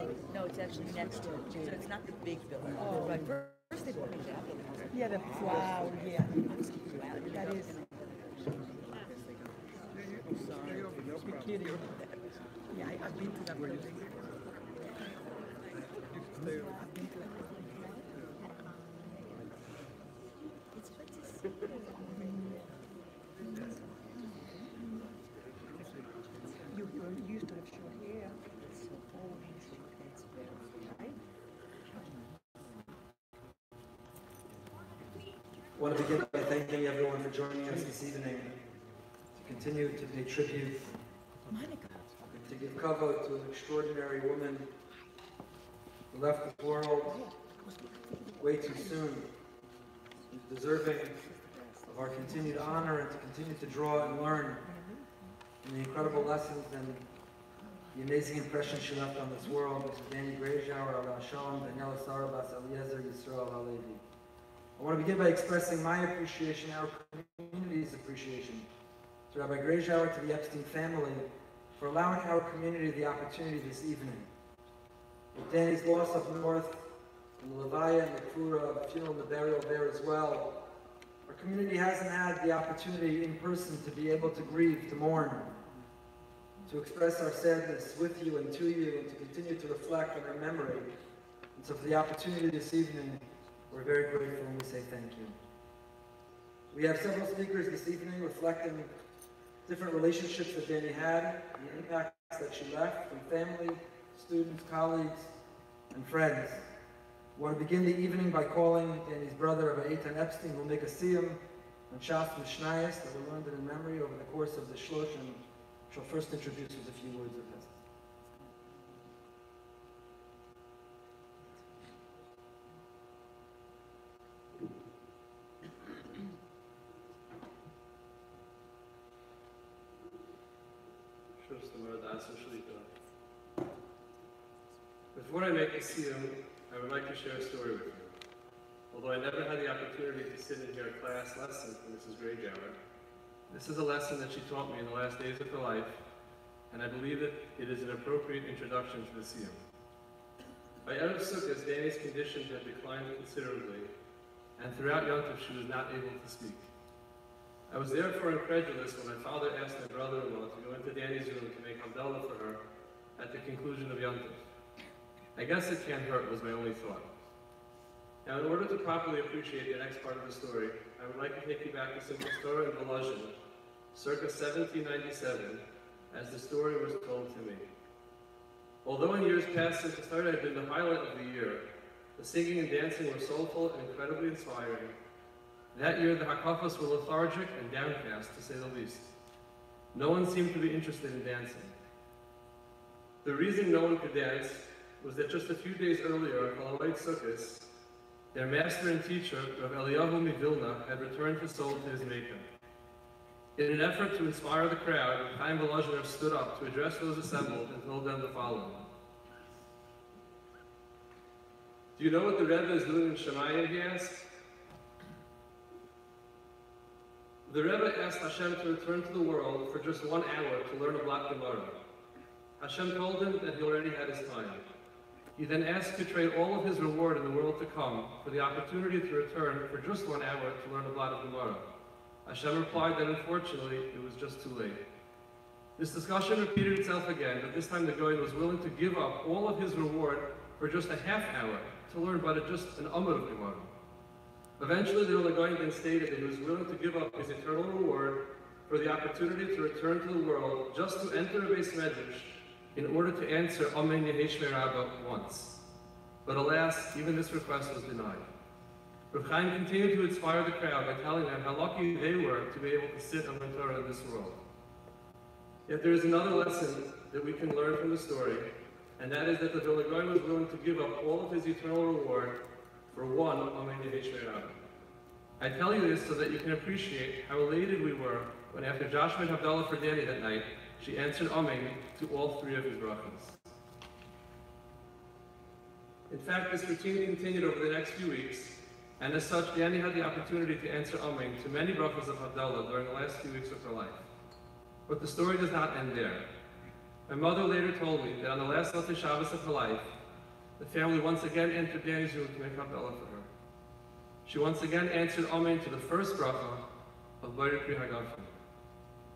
No, it's actually next to it. So it's not the big building. Oh, right. First they bought me that building. Yeah, wow, yeah. That is. You're kidding. Yeah, I've been to that building. I've been to that building. It's fun to see. You used to have short hair. So always it's very right. I want to begin by thanking everyone for joining us this evening to continue to pay tribute, to give kavod to an extraordinary woman who left the world way too soon, who's deserving of our continued honor and to continue to draw and learn from the incredible lessons and the amazing impression she left on this world. Mr. Dannie Grajower, Ala Shalom, Daniela Sarah Bas Eliezer, Yisrael Halevi. I want to begin by expressing my appreciation, our community's appreciation, to Rabbi Grajower, to the Epstein family, for allowing our community the opportunity this evening. With Danny's loss up north, and the Levaya and the Kura, the funeral and the burial there as well, our community hasn't had the opportunity in person to be able to grieve, to mourn, to express our sadness with you and to you, and to continue to reflect on our memory. And so for the opportunity this evening, we're very grateful and we say thank you. We have several speakers this evening reflecting different relationships that Dannie had, the impacts that she left from family, students, colleagues, and friends. I want to begin the evening by calling Danny's brother, Rabbi Eitan Epstein, who will make a siyum on Shas Mishnayos that were learned in memory over the course of the Sheloshim, which I'll first introduce with a few words of his. Before I make a siyum, I would like to share a story with you. Although I never had the opportunity to sit and hear a class lesson from Mrs. Grajower, this is a lesson that she taught me in the last days of her life, and I believe that it is an appropriate introduction to the siyum. By Erev Sukkot, Danny's condition had declined considerably, and throughout Yom Tov she was not able to speak. I was therefore incredulous when my father asked my brother-in-law to go into Danny's room to make Havdalah for her at the conclusion of Yom Tov. I guess it can't hurt was my only thought. Now, in order to properly appreciate the next part of the story, I would like to take you back to Simchas Torah in Volozhin, circa 1797, as the story was told to me. Although in years past Simchas Torah had been the highlight of the year, the singing and dancing were soulful and incredibly inspiring. That year, the Hakafos were lethargic and downcast, to say the least. No one seemed to be interested in dancing. The reason no one could dance was that just a few days earlier, on Haloed Sukkos, their master and teacher, Rav Eliyahu Mivilna, had returned his soul to his Maker. In an effort to inspire the crowd, Chaim Volozhiner stood up to address those assembled and told them the following. Do you know what the Rebbe is doing in Shemayim, he asked? The Rebbe asked Hashem to return to the world for just 1 hour to learn a block Gemara. Hashem told him that he already had his time. He then asked to trade all of his reward in the world to come for the opportunity to return for just 1 hour to learn a blot of Gemara. Hashem replied that unfortunately it was just too late. This discussion repeated itself again, but this time the Goyen was willing to give up all of his reward for just a half hour to learn but just an amud of Gemara. Eventually the Goyen then stated that he was willing to give up his eternal reward for the opportunity to return to the world just to enter a base medrash in order to answer Amen Yehi Shmei Rabba once. But alas, even this request was denied. Rav Chaim continued to inspire the crowd by telling them how lucky they were to be able to sit and learn Torah in this world. Yet there is another lesson that we can learn from the story, and that is that the Vilna Gaon was willing to give up all of his eternal reward for one Amen Yehi Shmei Rabba. I tell you this so that you can appreciate how elated we were when after Josh made Havdalah for Danny that night, she answered Amen to all 3 of his brachas. In fact, this routine continued over the next few weeks, and as such, Danny had the opportunity to answer Amen to many brachas of Havdalah during the last few weeks of her life. But the story does not end there. My mother later told me that on the last Motzei Shabbos of her life, the family once again entered Danny's room to make Havdalah for her. She once again answered Amen to the first bracha of B'rei Pri Hagafen.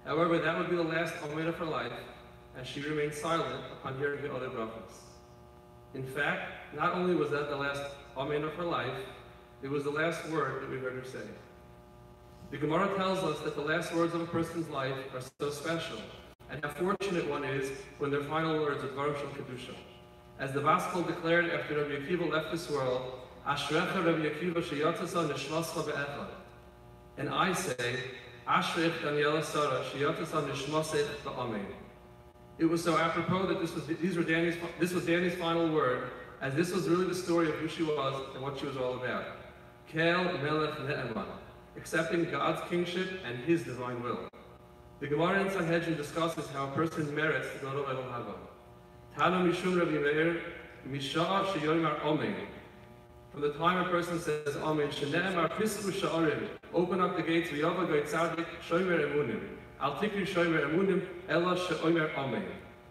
However, that would be the last Amen of her life, as she remained silent upon hearing the other brachas. In fact, not only was that the last Amen of her life, it was the last word that we heard her say. The Gemara tells us that the last words of a person's life are so special, and how fortunate one is when their final words are Dvarim Shel Kedusha. As the Vaskol declared after Rabbi Akiva left this world, Ashrecha Rabbi Akiva sheyatzasa nishmascha be'echad. And I say, Ashrech Daniela Sarah sheyatzasa nishmasech ba'amen. It was so apropos that this was Danny's final word, as this was really the story of who she was and what she was all about. Kel Melech Ne'eman, accepting God's kingship and His divine will. The Gemara in Sanhedrin discusses how a person merits to go to Olam Haba. Tana Mishum Rabbi Meir, Misha'a Sheyomer Amen. From the time a person says Amen, Shene'emar Pisku Sha'arim, open up the gates, V'yava Goy Tzadik, Shomer Emunim. Al Tikri Shomer Emunim, Ella She'omer Amen.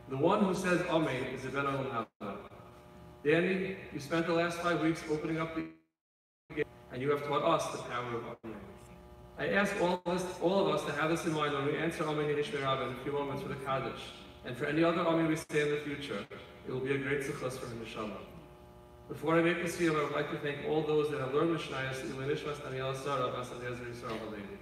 The one who says Amen is a Ben Olam Haba. Danny, you spent the last 5 weeks opening up the gates, and you have taught us the power of Amen. I ask all of us to have this in mind when we answer Amen Yishmei Rabba in a few moments for the Kaddish, and for any other Amen we say in the future. It will be a great success for him, inshallah. Before I make this seal, I would like to thank all those that have learned Mishnayos, Ilui Nishmas Daniela Sarah, Basal Yezer Yisrael Halevi.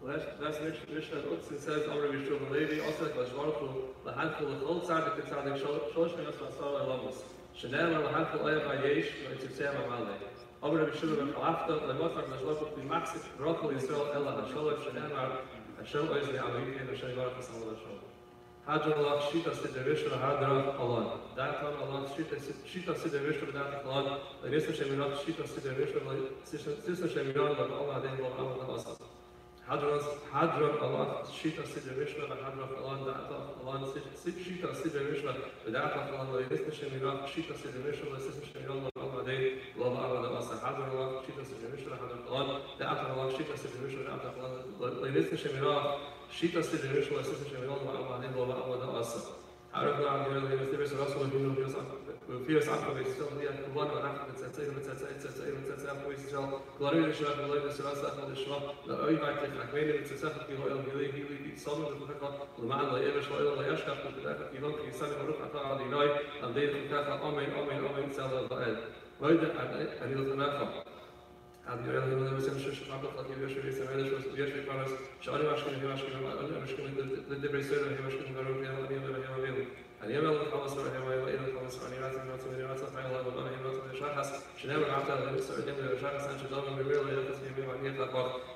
Last Mishnah Utzin says, Amr Yishua Halevi, Osek Lashvarchu, Lahanchu Lechol Tzadik Tzadik, Sholosh Minas Masar Elamus, Shenem Lahanchu Oyev HaYesh, V'Yitzusei HaMalei. Amr Yishua Ben Chalafta, Lemotzak Lashvarchu, V'Maxik, Rochel Yisrael Ela HaSholosh, Shenem Hashem Oyev HaYesh, Hashem Yisrael HaSholosh. Hadron Allah, Shita Siddur Rishon, Hadron Allah. Daton Allah, Shita Siddur Rishon, Daton Allah. Lenisah Sheminot, Shita Siddur Rishon, Lenisah Sheminot, Allah Adin, Allah Asa. Hadron Allah, Shita Siddur Rishon, Hadron Allah, Daton Allah, Shita Siddur Rishon, Daton Allah, Lenisah Sheminot, Shita Siddur Rishon, Lenisah Sheminot, Allah Adin, Allah Asa. Hadron Allah, Shita Siddur Rishon, Hadron Allah, Daton Allah, Shita Siddur Rishon, Daton Allah, Lenisah Sheminot, Shita Siddur Rishon, Lenisah Sheminot, Allah Adin, Allah Asa. Arab Nam, the Mysterious Russell, who will feel something, still the one of Africa, Glory to Shah, Glory to Sarasa, the Shah, the Oivak, like many, it's a second kilo, he some of the Laman, the Irish oil, the Yashka, the Kilon, the Son of Ruka, the Noi, and they from Kata, Amen, Sell the Ed. Void and he'll come and the early members of the Shishak, like you should be some English, Yeshua Paras, Shari Mashkin, the Debris, and Himashkin, and Yemel, the Thomas, or Hemel, Thomas, and Yatsan, not so many Rats of Mile, and him not the Shahas, she never after the Mr. the Shahas, and she don't reveal the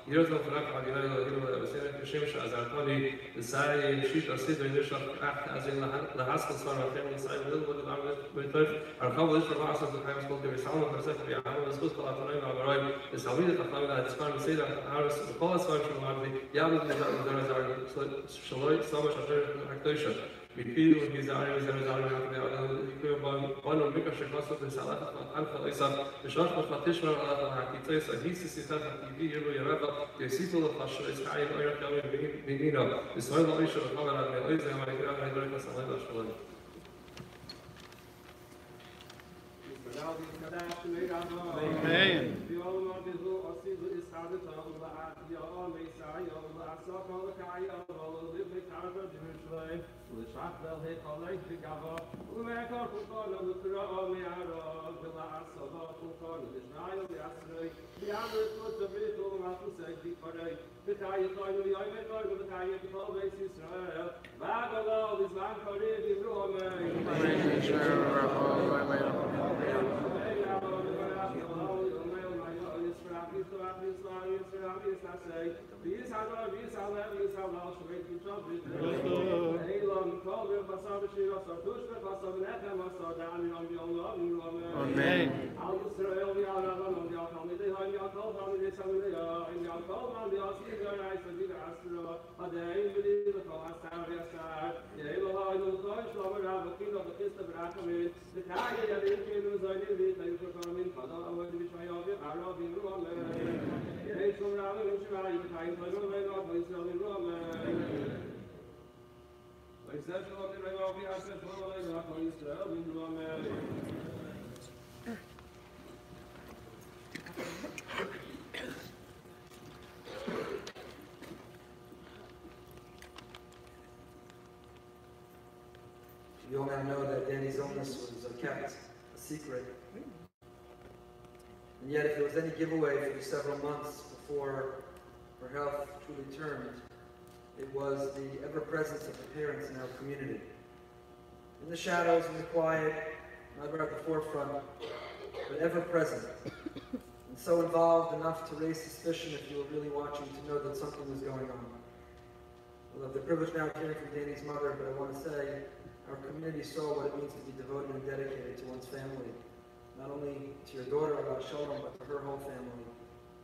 years of Rak, the Senate, Shimsha, as Antoni, the Sai, Sheet of Sidney, Nishak, act as in the Haskell Son of Family Side, Little with the Army, our coverage from us of the Times Book, the Sound of the Secretary, the School of Autonomy, the Saudi, the Family, the Span, say that Harris, the Polish function, the Yabba, the Shaloi, so much of their Befehl und diese Arme sind die Kürbon und Mika Shekosov in Salat von Anfang Isa, the short of Fatishma Allah Hakites, and he sees that the Yerba, the Situl of Hashem is high in Oyer Kami Minino, the soil of Isha of Hamad and Eliza, and I grab my America Salada Shalom. Amen. ولشعب الهيك الله يجعله وما كان قال القراءة معرض بالعصابات وقال الإجماع ويعصري بيعمل التبريد وما تسجد فري بتاعي قالوا لي أيمن قالوا بتاعي قال بيت إسرائيل بعد الله الإسلام قريب يروح You all now know that Dannie's illness was kept a secret. And yet, if there was any giveaway for the several months before her health truly turned, it was the ever-presence of the parents in our community. In the shadows, in the quiet, never at the forefront, but ever-present. And so involved enough to raise suspicion if you were really watching to know that something was going on. We'll have the privilege now of hearing from Dannie's mother, but I want to say our community saw what it means to be devoted and dedicated to one's family. Not only to your daughter, Sheloshim, but to her whole family.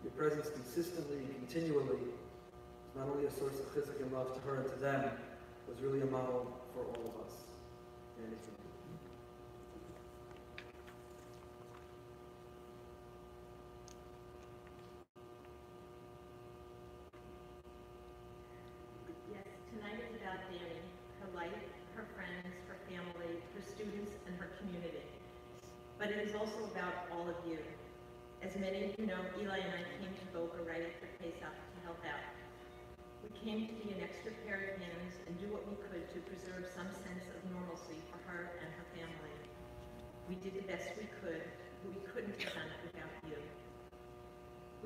Your presence consistently and continually is not only a source of chizuk and love to her and to them, it was really a model for all of us. Dannie's mother. Yes, tonight is about Dannie, her life, her friends, her family, her students, and her community. But it is also about all of you. As many of you know, Eli and I came to Boca right after Pesach to help out. We came to be an extra pair of hands and do what we could to preserve some sense of normalcy for her and her family. We did the best we could, but we couldn't have done it without you.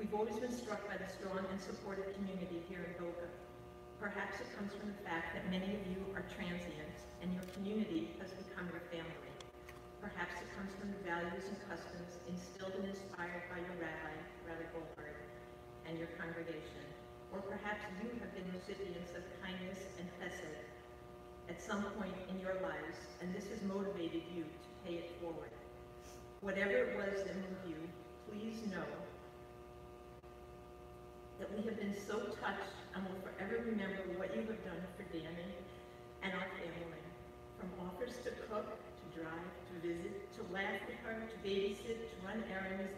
We've always been struck by the strong and supportive community here in Boca. Perhaps it comes from the fact that many of you are transient and your community has become your family. Perhaps it comes from the values and customs instilled and inspired by your rabbi, Rabbi Goldberg, and your congregation. Or perhaps you have been recipients of kindness and chesed at some point in your lives, and this has motivated you to pay it forward. Whatever it was that moved you, please know that we have been so touched and will forever remember what you have done for Dannie and our family. From offers to cook, to drive, to visit, to laugh with her, to babysit, to run errands,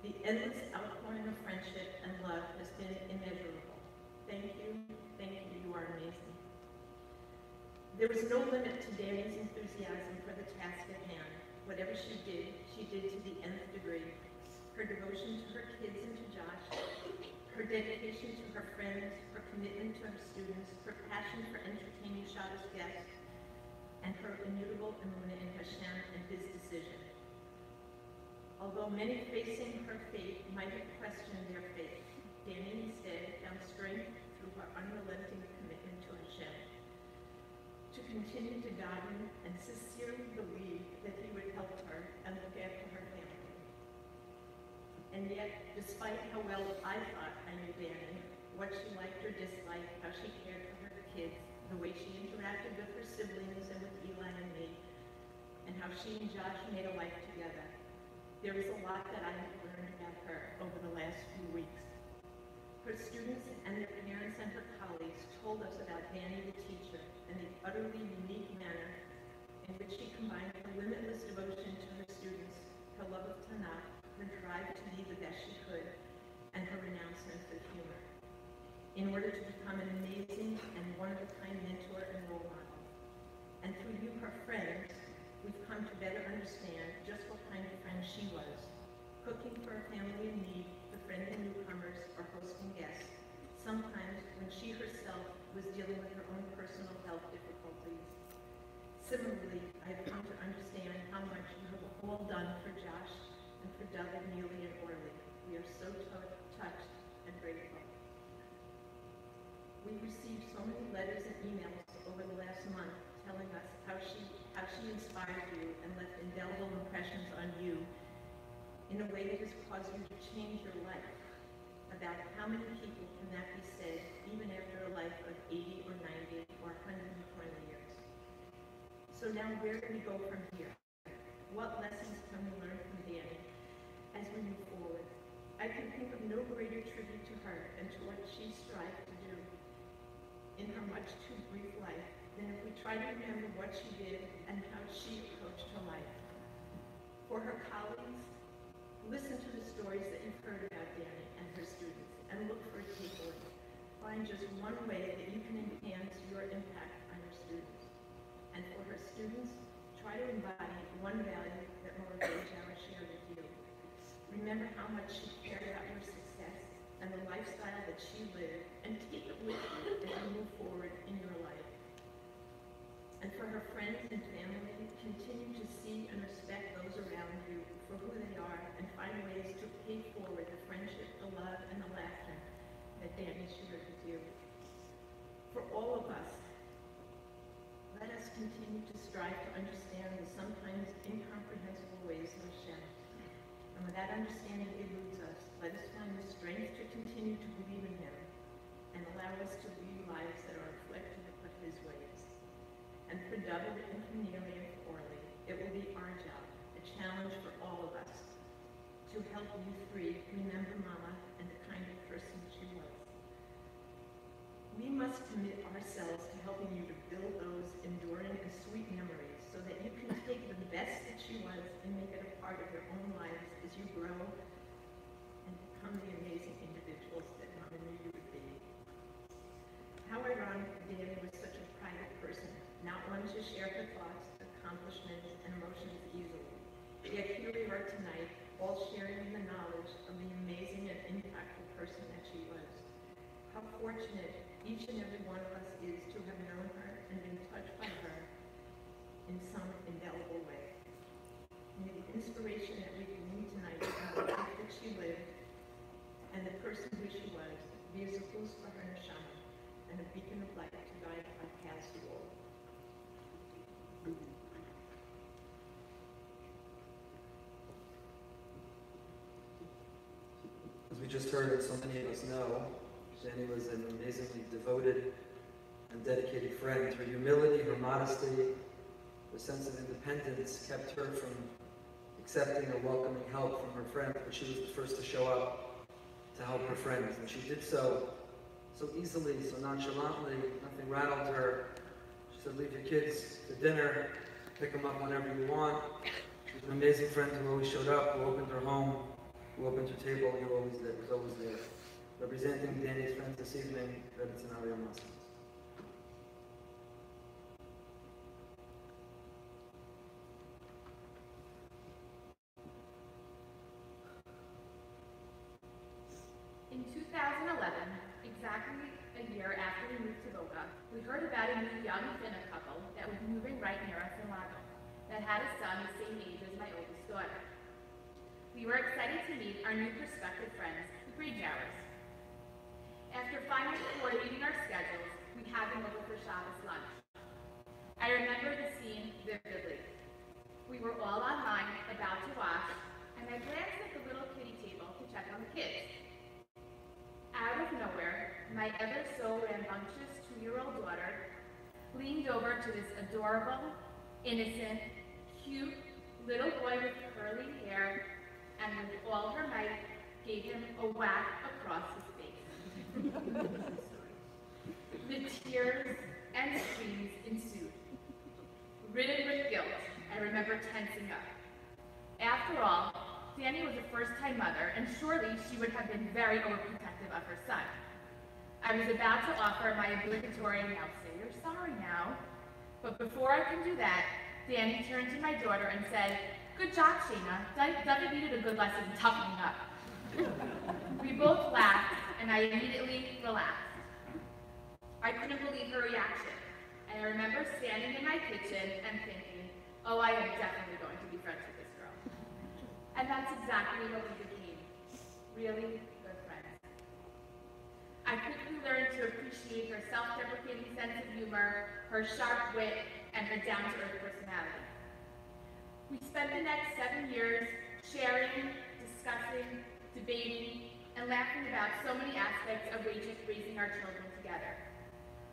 the endless outpouring of friendship and love has been immeasurable. Thank you, you are amazing. There was no limit to Dannie's enthusiasm for the task at hand. Whatever she did to the nth degree. Her devotion to her kids and to Josh, her dedication to her friends, her commitment to her students, her passion for entertaining Shabbos guests, and her immutable emunah in Hashem and His decision. Although many facing her fate might have questioned their faith, Dannie instead found strength through her unrelenting commitment to Hashem, to continue to guide him and sincerely believe that He would help her and look after her family. And yet, despite how well I thought I knew Dannie, what she liked or disliked, how she cared for her kids, the way she interacted with her siblings and with Eli and me, and how she and Josh made a life together. There is a lot that I have learned about her over the last few weeks. Her students and their parents and her colleagues told us about Dannie the teacher and the utterly unique manner in which she combined her limitless devotion to her students, her love of Tanakh, her drive to be the best she could, and her renowned sense of humor, in order to become an amazing and one-of-a-kind mentor and role model. And through you, her friends, we've come to better understand just what kind of friend she was, cooking for a family in need, befriending newcomers, or hosting guests, sometimes when she herself was dealing with her own personal health difficulties. Similarly, I've come to understand how much you have all done for Josh and for Doug and Neely and Orly. We are so touched and grateful. We received so many letters and emails over the last month telling us how she inspired you and left indelible impressions on you in a way that has caused you to change your life. About how many people can that be said even after a life of 80 or 90 or 120 years? So now where do we go from here? What lessons can we learn from Dannie as we move forward? I can think of no greater tribute to her and to what she strived to do in her much too brief life than if we try to remember what she did and how she approached her life. For her colleagues, listen to the stories that you've heard about Dannie and her students. and look for a takeaway. Find just one way that you can enhance your impact on your students. And for her students, try to embody one value that Mama Grajower shared with you. Remember how much she cared about your success and the lifestyle that she lived, and take it with you as you move forward in your life. And for her friends and family, continue to see and respect those around you for who they are, and find ways to pay forward the friendship, the love, and the laughter that Dannie shared with you. For all of us, let us continue to strive to understand the sometimes incomprehensible ways of Hashem. And when that understanding eludes us, let us find the strength to continue to believe in Him and allow us to lead lives that are reflective of His ways. And for David and for Neely and for Orly, it will be our job, a challenge for all of us, to help you three remember Mama and the kind of person she was. We must commit ourselves to helping you to build those enduring and sweet memories so that you can take the best that she was and make it a part of your own lives as you grow and become the amazing individuals that Mama knew you would be. How ironic that Dannie was such a private person, not one to share her thoughts, accomplishments, and emotions easily. Yet here we are tonight, all sharing in the knowledge of the amazing and impactful person that she was. How fortunate each and every one of us is to have known her and been touched by her in some indelible way. May the inspiration that we glean tonight from the life that she lived and the person who she was be as a boost for her neshama and a beacon of light to guide our paths to all. As we just heard, and so many of us know, Dannie was an amazingly devoted and dedicated friend. Her humility, her modesty, her sense of independence kept her from accepting or welcoming help from her friends, but she was the first to show up to help her friends. And she did so easily, so nonchalantly. Nothing rattled her. She said, leave your kids to dinner, pick them up whenever you want. She was an amazing friend who always showed up, who opened her home, who opened her table, who was always there. Representing Dannie's friends this evening, Rebbe Tzanari Amasim. In 2011, exactly a year after we moved to Boca, we heard about a new young Finna couple that was moving right near us in Lago, that had a son the same age as my oldest daughter. We were excited to meet our new prospective friends, the Grajowers. After finally coordinating our schedules, we had them over for Shabbos lunch. I remember the scene vividly. We were all online, about to wash, and I glanced at the little kiddie table to check on the kids. Out of nowhere, my ever so rambunctious 2-year-old daughter leaned over to this adorable, innocent, cute little boy with curly hair, and with all her might, gave him a whack across his face. The tears and screams ensued. Ridden with guilt, I remember tensing up. After all, Dannie was a first-time mother, and surely she would have been very overprotective of her son. I was about to offer my obligatory, now say you're sorry now, but before I could do that, Dannie turned to my daughter and said, good job, Shayna. David needed a good lesson in toughening up. We both laughed, and I immediately relaxed. I couldn't believe her reaction, and I remember standing in my kitchen and thinking, oh, I am definitely going to be friends with this girl. And that's exactly what we became, really good friends. I quickly learned to appreciate her self-deprecating sense of humor, her sharp wit, and her down-to-earth personality. We spent the next 7 years sharing, discussing, debating, and laughing about so many aspects of raising our children together.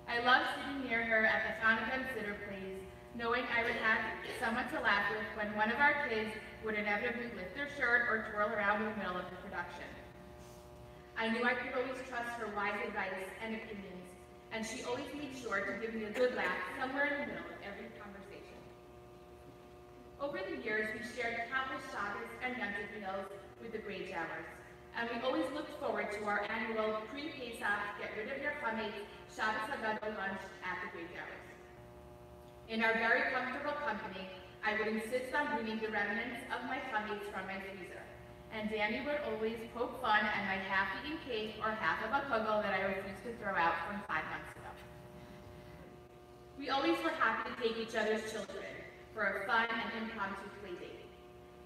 I loved sitting near her at the Hanukkah and Siddur plays, knowing I would have someone to laugh with when one of our kids would inevitably lift their shirt or twirl around in the middle of the production. I knew I could always trust her wise advice and opinions, and she always made sure to give me a good laugh somewhere in the middle of every conversation. Over the years, we shared countless Shabbos and Yom Tov meals with the Grajowers, and we always looked forward to our annual pre-Pesach Get Rid of Your Chametz Shabbos Hagadol lunch at the Grajowers. In our very comfortable company, I would insist on bringing the remnants of my chametz from my freezer, and Danny would always poke fun at my half-eaten cake or half of a kugel that I refused to throw out from 5 months ago. We always were happy to take each other's children for a fun and impromptu play date.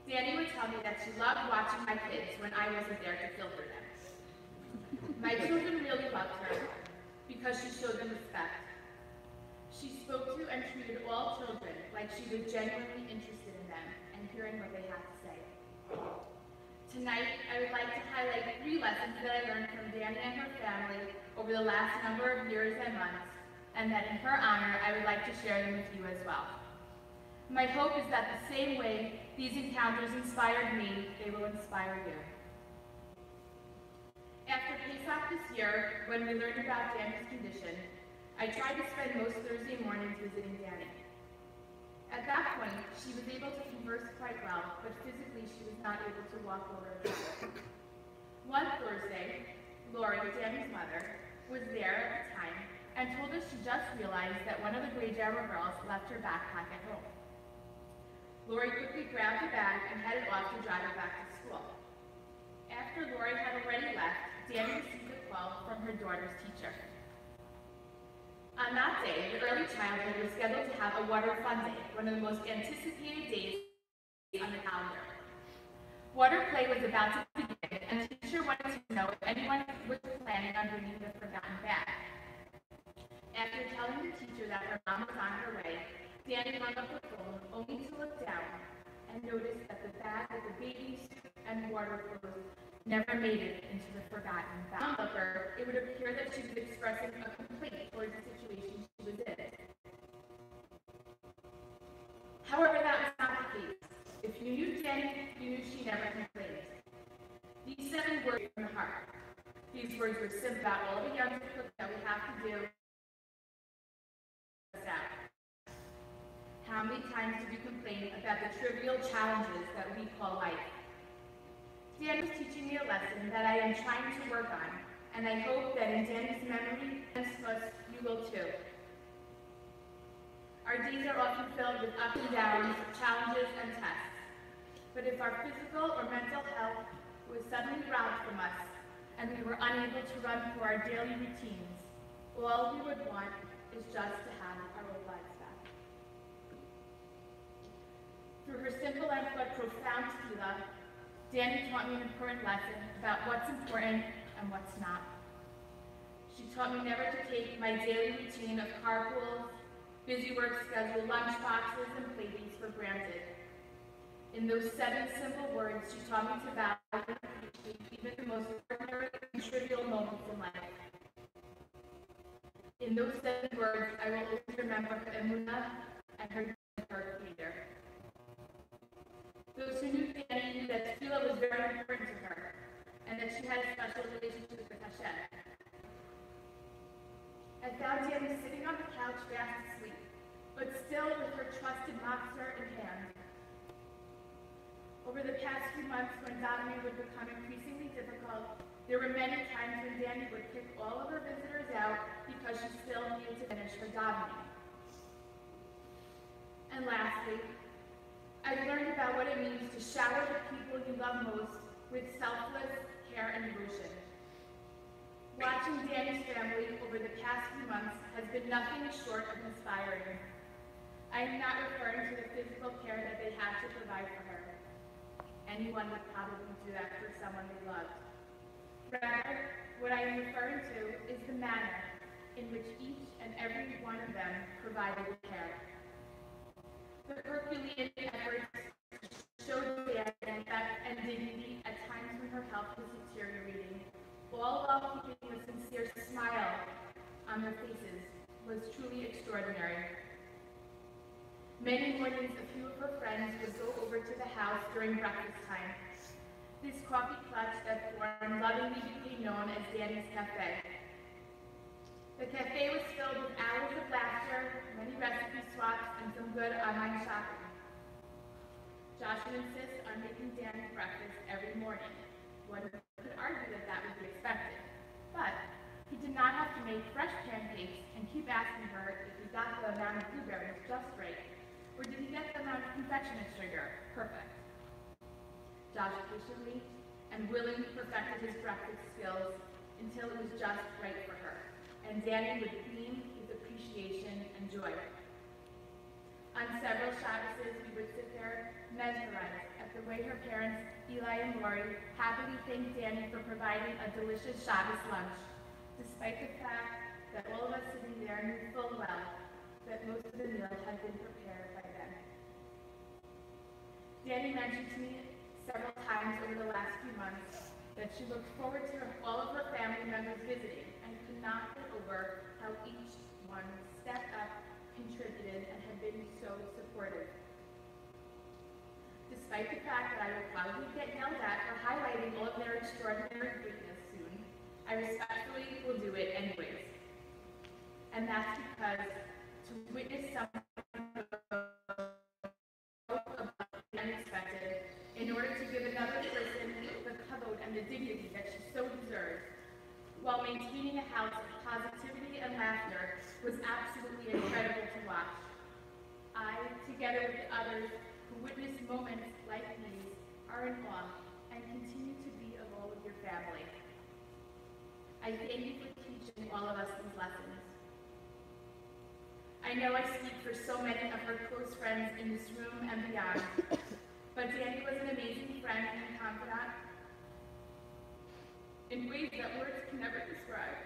Danny would tell me that she loved watching my kids when I wasn't there to filter them. My children really loved her because she showed them respect. She spoke to and treated all children like she was genuinely interested in them and hearing what they had to say. Tonight, I would like to highlight 3 lessons that I learned from Danny and her family over the last number of years and months, and that in her honor, I would like to share them with you as well. My hope is that the same way these encounters inspired me, they will inspire you. After Pesach this year, when we learned about Danny's condition, I tried to spend most Thursday mornings visiting Danny. At that point, she was able to converse quite well, but physically she was not able to walk over a table. One Thursday, Lori, Danny's mother, was there at the time and told us she just realized that one of the Grajower girls left her backpack at home. Lori quickly grabbed the bag and headed off to drive her back to school. After Lori had already left, Danny received a call from her daughter's teacher. On that day, the early childhood was scheduled to have a water fun day, one of the most anticipated days on the calendar. Water play was about to begin, and the teacher wanted to know if anyone was planning on bringing the forgotten bag. After telling the teacher that her mom was on her way, Danny hung up the phone, only to look down and notice that the bag with the baby suit and water clothes never made it into the forgotten bag. Of her, it would appear that she was expressing a complaint towards the situation she was in. However, that was not the case. If you knew Danny, you knew she never complained. These 7 words from the heart. These words were simple about all the young people that we have to do. How many times did we complain about the trivial challenges that we call life? Danny was teaching me a lesson that I am trying to work on, and I hope that in Danny's memory and us, you will too. Our days are often filled with ups and downs, challenges, and tests. But if our physical or mental health was suddenly robbed from us, and we were unable to run through our daily routines, all we would want is just to have our old lives back. Through her simple and but profound tefillah, Danny taught me an important lesson about what's important and what's not. She taught me never to take my daily routine of carpools, busy work schedule, lunch boxes, and playdates for granted. In those 7 simple words, she taught me to value and appreciate even the most ordinary and trivial moments in life. In those 7 words, I will always remember her emunah and her creator. Those who knew Danny knew that tefillah was very important to her, and that she had a special relationship with Hashem. I found Danny sitting on the couch fast asleep, but still with her trusted matzah in hand. Over the past few months, when Dannie would become increasingly difficult, there were many times when Danny would kick all of her visitors out because she still needed to finish her davening. And lastly, I've learned about what it means to shower the people you love most with selfless care and devotion. Watching Danny's family over the past few months has been nothing short of inspiring. I am not referring to the physical care that they had to provide for her. Anyone would probably do that for someone they loved. Rather, what I am referring to is the manner in which each and every one of them provided care. The Herculean efforts showed Danny depth and dignity at times when her health was deteriorating, all while keeping a sincere smile on their faces, was truly extraordinary. Many mornings, a few of her friends would go over to the house during breakfast time. This coffee clutch that formed lovingly became known as Danny's Cafe. The cafe was filled with hours of laughter, many recipe swaps, and some good online shopping. Josh would insist on making Danny breakfast every morning. One could argue that that would be expected. But he did not have to make fresh pancakes and keep asking her if he got the amount of blueberries just right, or did he get the amount of confectionate sugar perfect. Josh patiently and willingly perfected his breakfast skills until it was just right for her, and Dannie would beam with appreciation and joy. On several Shabbases, we would sit there mesmerized at the way her parents, Eli and Lori, happily thanked Dannie for providing a delicious Shabbos lunch, despite the fact that all of us sitting there knew full well that most of the meal had been prepared by them. Dannie mentioned to me several times over the last few months that she looked forward to all of her family members visiting and could not get over how each one stepped up, contributed, and had been so supportive. Despite the fact that I will probably get yelled at for highlighting all of their extraordinary greatness soon, I respectfully will do it anyways. And that's because to witness something unexpected in order to give another person the kavod and the dignity that she so deserves, while maintaining a house of positivity and laughter, was absolutely incredible to watch. I, together with the others who witnessed moments like these, are in awe and continue to be of all of your family. I thank you for teaching all of us these lessons. I know I speak for so many of her close friends in this room and beyond, but Dannie was an amazing friend and confidant in ways that words can never describe.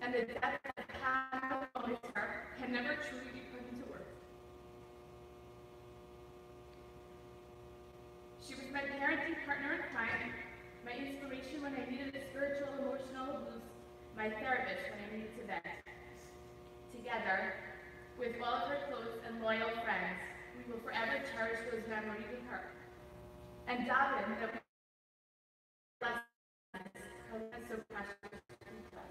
And the depth of how I miss her can never truly be put into words. She was my parenting partner in crime, my inspiration when I needed a spiritual, emotional boost, my therapist when I needed to vent. Together, with all of her close and loyal friends, we will forever cherish those memories with her. And daven that we lessons are so precious to us.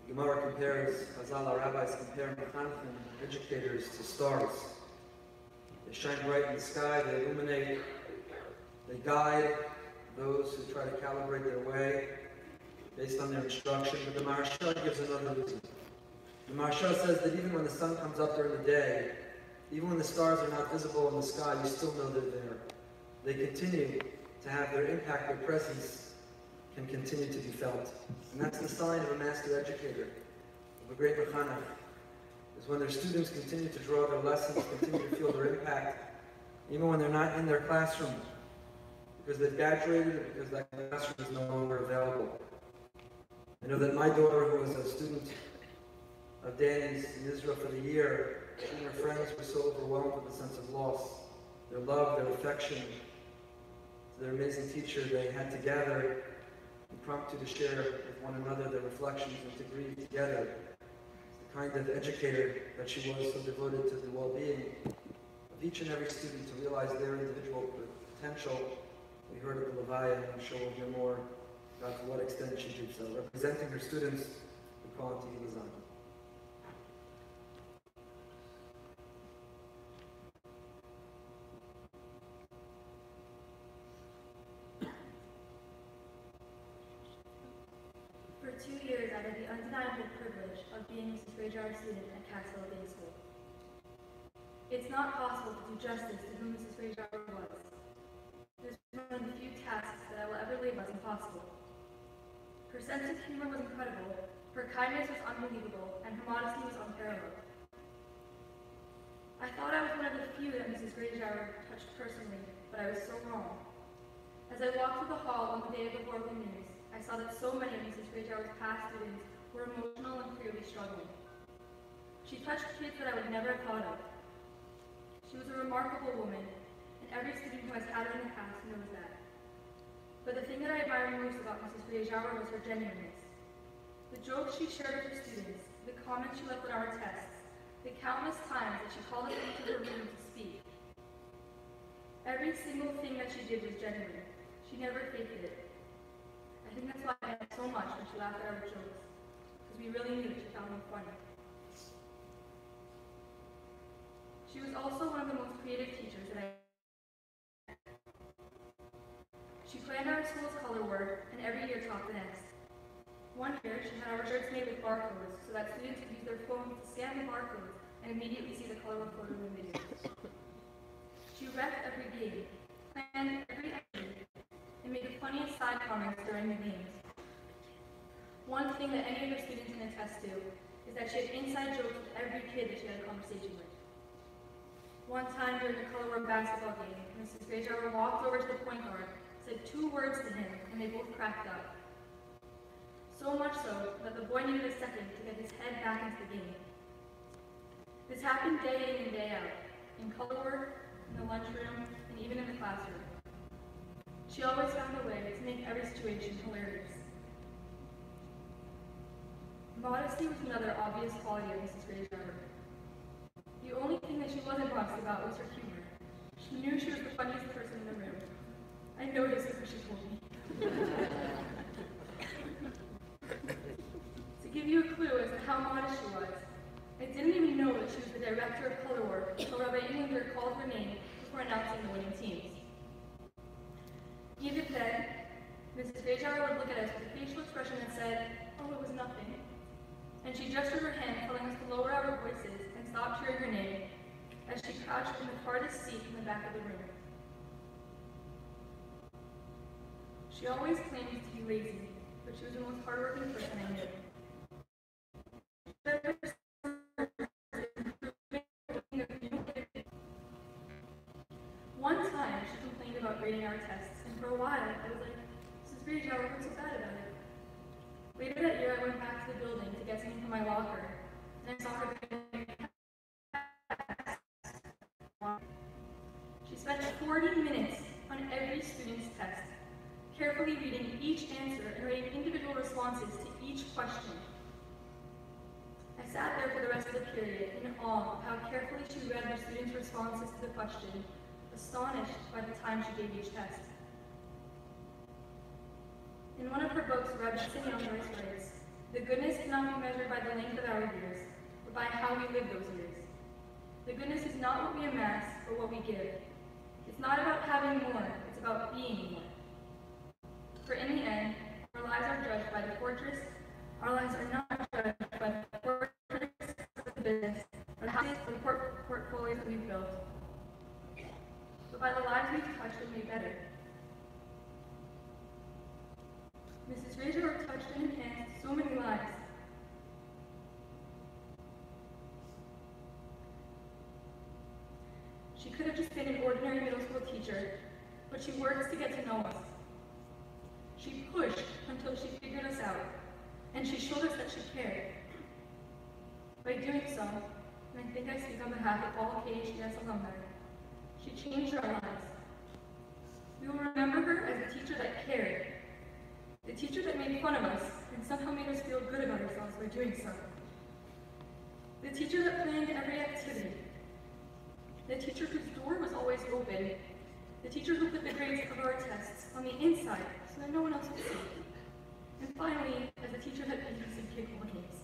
Gemara compares, Chazal, rabbis compare mechanchim, educators, to stars. They shine bright in the sky, they illuminate, they guide those who try to calibrate their way based on their instruction. But the Maharsha gives another reason. The Maharsha says that even when the sun comes up during the day, even when the stars are not visible in the sky, you still know they're there. They continue to have their impact, their presence can continue to be felt. And that's the sign of a master educator, of a great mechanech, is when their students continue to draw their lessons, continue to feel their impact, even when they're not in their classroom, because they've graduated or because that classroom is no longer available. I know that my daughter, who was a student of Dannie's in Israel for the year, she and her friends were so overwhelmed with a sense of loss. Their love, their affection to their amazing teacher, they had to gather impromptu to share with one another their reflections and to grieve together. The kind of educator that she was, so devoted to the well-being of each and every student to realize their individual potential. We heard of the Levaya, and I'm sure we'll hear more about to what extent she did so. Representing her students, we call it Tehillah Zayin. For 2 years, I had the undeniable privilege of being Mrs. Grajower's student at Castle Day School. It's not possible to do justice to who Mrs. Grajower was. It is one of the few tasks that I will ever label as impossible. Her sense of humor was incredible, her kindness was unbelievable, and her modesty was unparalleled. I thought I was one of the few that Mrs. Grajower touched personally, but I was so wrong. As I walked through the hall on the day of the horrible news, I saw that so many of Mrs. Grajower's past students were emotional and clearly struggling. She touched kids that I would never have thought of. She was a remarkable woman, and every student who has had her in the past knows that. But the thing that I admire most about Mrs. Grajower was her genuineness. The jokes she shared with her students, the comments she left on our tests, the countless times that she called us into her room to speak. Every single thing that she did was genuine. She never faked it. I think that's why I meant so much when she laughed at our jokes, because we really knew that she found them funny. She was also one of the most creative teachers that I had. She planned our school's color word, and every year taught the next. One year, she had our shirts made with barcodes so that students could use their phones to scan the barcodes and immediately see the color photo in the videos. She repped every game, planned every activity, and made the funniest side comments during the games. One thing that any of her students can attest to is that she had inside jokes with every kid that she had a conversation with. One time during the color word basketball game, Mrs. Grajower walked over to the point guard, said 2 words to him, and they both cracked up. So much so that the boy needed a second to get his head back into the game. This happened day in and day out, in color work, in the lunchroom, and even in the classroom. She always found a way to make every situation hilarious. Modesty was another obvious quality of Mrs. Grajower. The only thing that she wasn't modest about was her humor. She knew she was the funniest person in the room. I noticed it when she told me. To give you a clue as to how modest she was, I didn't even know that she was the director of color work until Rabbi Englander called her name before announcing the winning teams. Even then, Mrs. Grajower would look at us with a facial expression that said, "Oh, it was nothing." And she gestured her hand, telling us to lower our voices and stop cheering her name, as she crouched in the farthest seat in the back of the room. She always claimed to be lazy, but she was the most hardworking person I knew. One time, she complained about grading our tests, and for a while, I was like, "Mrs. Grajower, what's so bad about it?" Later that year, I went back to the building to get something from my locker, and I saw her doing She spent 40 minutes on every student's test, carefully reading each answer and writing individual responses to each question. I sat there for the rest of the period in awe of how carefully she read her students' responses to the question, astonished by the time she gave each test. In one of her books, Rabbi Simeon writes, "The goodness cannot be measured by the length of our years, but by how we live those years. The goodness is not what we amass, but what we give. It's not about having more, it's about being more. For in the end, our lives are judged by the fortress. Our lives are not judged by the fortress of the business, or the houses, or the portfolios that we've built, but by the lives we've touched and made better." Mrs. Grajower touched and enhanced so many lives. She could have just been an ordinary middle school teacher, but she worked to get to know us. She pushed until she figured us out, and she showed us that she cared. By doing so, and I think I speak on behalf of all KHDS alumni, she changed our lives. We will remember her as a teacher that cared, the teacher that made fun of us and somehow made us feel good about ourselves by doing so. The teacher that planned every activity. The teacher whose door was always open. The teacher who put the grades of our tests on the inside so that no one else could see. And finally, as a teacher that beat us in kickball games.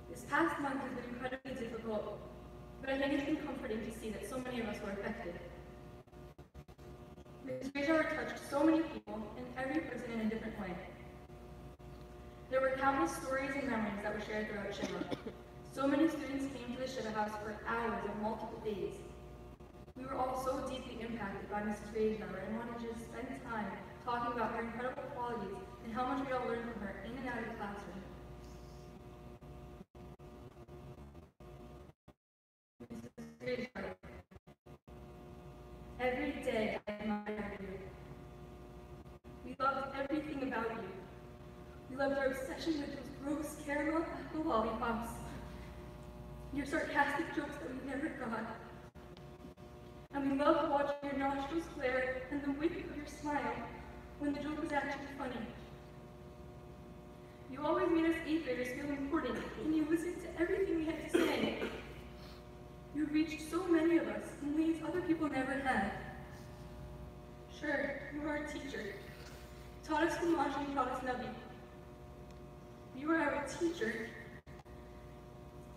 This past month has been incredibly difficult, but I think it's been comforting to see that so many of us were affected. Ms. Grajower touched so many people, and every person in a different way. There were countless stories and memories that were shared throughout Shiva. So many students came to the Shiva house for hours and multiple days. We were all so deeply impacted by Mrs. Grajower and wanted to just spend time talking about her incredible qualities and how much we all learned from her in and out of the classroom. Mrs. Grajower, every day I admired you. We loved everything about you. We loved our obsession with those gross caramel apple lollipops, your sarcastic jokes that we never got. And we loved watching your nostrils flare and the wit of your smile when the joke was actually funny. You always made us 8th graders feel important, and you listened to everything we had to say. You reached so many of us in ways other people never had. Sure, you are a teacher. You taught us Chumash and you taught us Navi. You were our teacher.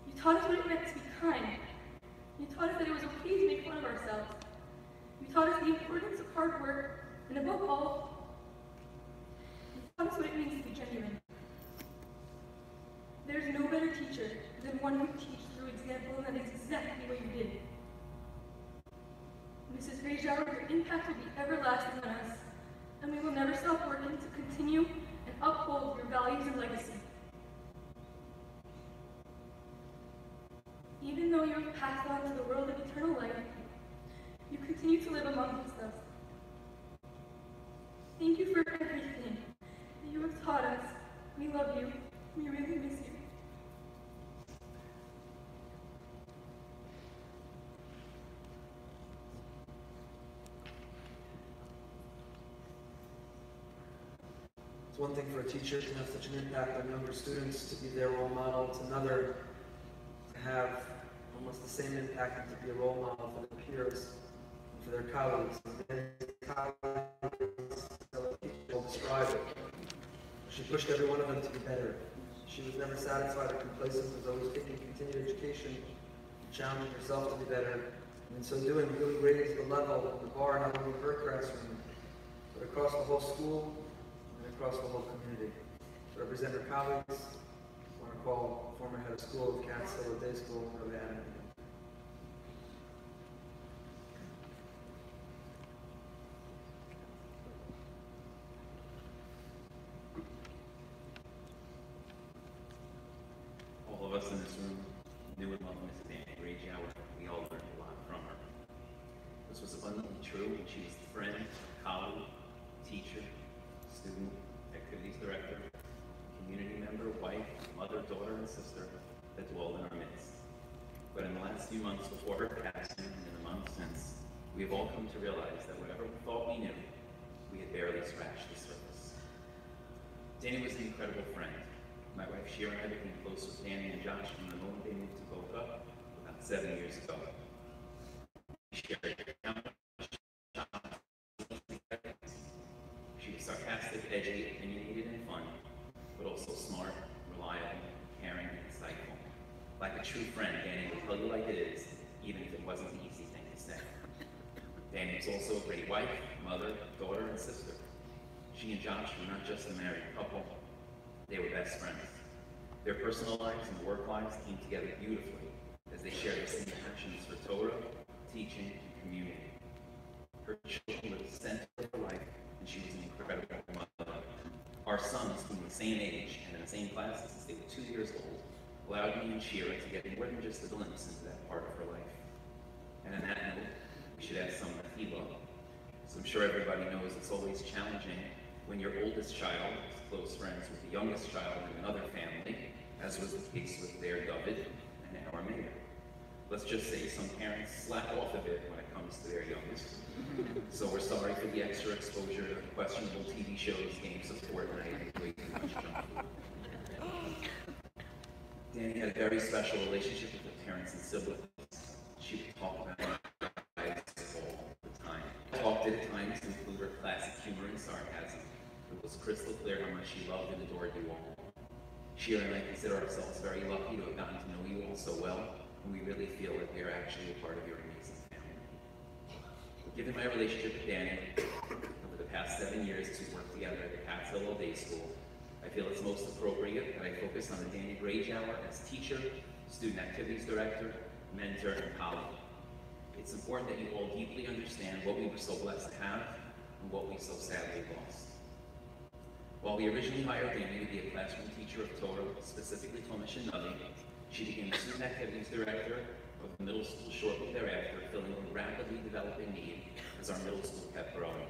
You taught us what it meant to be kind. You taught us that it was okay to make fun of ourselves. You taught us the importance of hard work, and above all, you taught us what it means to be genuine. There's no better teacher than one who teaches through example, and that is exactly what you did. Mrs. Grajower, your impact will be everlasting on us, and we will never stop working to continue and uphold your values and legacy. Even though you have passed on to the world of eternal life, you continue to live amongst us. Thank you for everything that you have taught us. We love you. We really miss you. It's one thing for a teacher to have such an impact on younger students, to be their role model. It's another to have almost the same impact and to be a role model for their peers and for their colleagues. And colleagues will describe it. She pushed every one of them to be better. She was never satisfied or complacent, was always taking continued education, challenging herself to be better. And in so doing, really raised the level of the bar, not only of her classroom, but across the whole school and across the whole community. To represent her colleagues, I want to call former head of school of Catskill Day School, Dannie. All of us in this room knew and loved Mrs. Dannie Grajower. We all learned a lot from her. This was abundantly true when she was the friend, colleague, teacher, student, activities director, community member, wife, mother, daughter, and sister that dwelled in our midst. But in the last few months before her passing and in the months since, we have all come to realize that whatever we thought we knew, we had barely scratched the surface. Dannie was an incredible friend. My wife Sheila and I became close with Dannie and Josh from the moment they moved to Boca about 7 years ago. We shared She was sarcastic, edgy, opinionated, and fun, but also smart, reliable, caring, and insightful. Like a true friend, Dannie would tell you like it is, even if it wasn't the easy thing to say. Dannie was also a great wife, mother, daughter, and sister. She and Josh were not just a married couple, they were best friends. Their personal lives and work lives came together beautifully as they shared the same passions for Torah, teaching, and community. Her children were the center of her life, and she was an incredible mother. Our sons, who were the same age and in the same classes since they were 2 years old, allowed me and Shira to get more than just a glimpse into that part of her life. And on that note, we should add some Tefillah. So I'm sure everybody knows it's always challenging when your oldest child is close friends with the youngest child in another family, as was the case with their David and our mayor. Let's just say some parents slack off a bit when it comes to their youngest. So we're sorry for the extra exposure to questionable TV shows, games of Fortnite, and way too much junk food. Dannie had a very special relationship with her parents and siblings. She would talk about her lives all the time. Talk did at times include her classic humor and sarcasm. It was crystal clear how much she loved and adored you all. Sheila and I consider ourselves very lucky to have gotten to know you all so well, and we really feel that we are actually a part of your amazing family. Given my relationship with Dannie over the past 7 years as we worked together at the Catskill Day School, I feel it's most appropriate that I focus on the Dannie Grajower as teacher, student activities director, mentor, and colleague. It's important that you all deeply understand what we were so blessed to have and what we so sadly lost. While we originally hired Dannie to be a classroom teacher of Torah, specifically Chumash and Navi, she became the student activities director of the middle school shortly thereafter, filling a rapidly developing need as our middle school kept growing.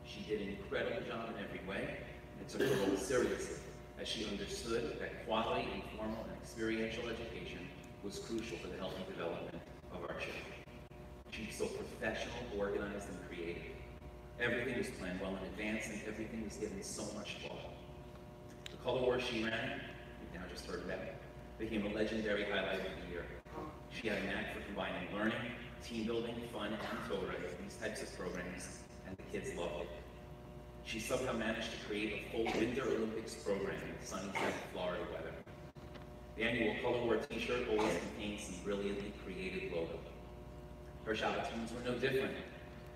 She did an incredible job in every way and took her role seriously, as she understood that quality, informal, and experiential education was crucial for the healthy development of our children. She was so professional, organized, and creative. Everything was planned well in advance, and everything was given so much thought. The color war she ran, we've now just heard about, became a legendary highlight of the year. She had a knack for combining learning, team building, fun, and Torah as these types of programs and the kids loved it. She somehow managed to create a full Winter Olympics program in sunny South Florida weather. The annual Color War t-shirt always contained some brilliantly creative logo. Her Shabbatons were no different.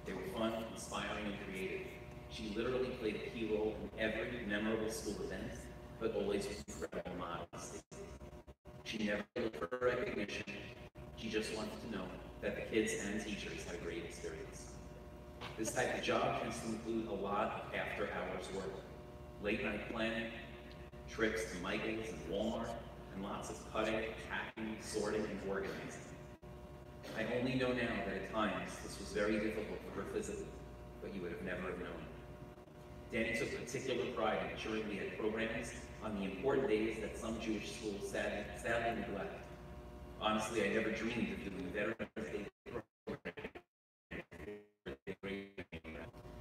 They were fun, inspiring, and creative. She literally played a key role in every memorable school event, but always with incredible modesty. She never looked for recognition. She just wanted to know that the kids and teachers had a great experience. This type of job tends to include a lot of after-hours work, late-night planning, trips to Michael's and Walmart, and lots of cutting, packing, sorting, and organizing. I only know now that at times this was very difficult for her physically, but you would have never known. Dannie took particular pride in ensuring we had programs on the important days that some Jewish schools sadly neglect. Honestly, I never dreamed of doing a Veterans Day program.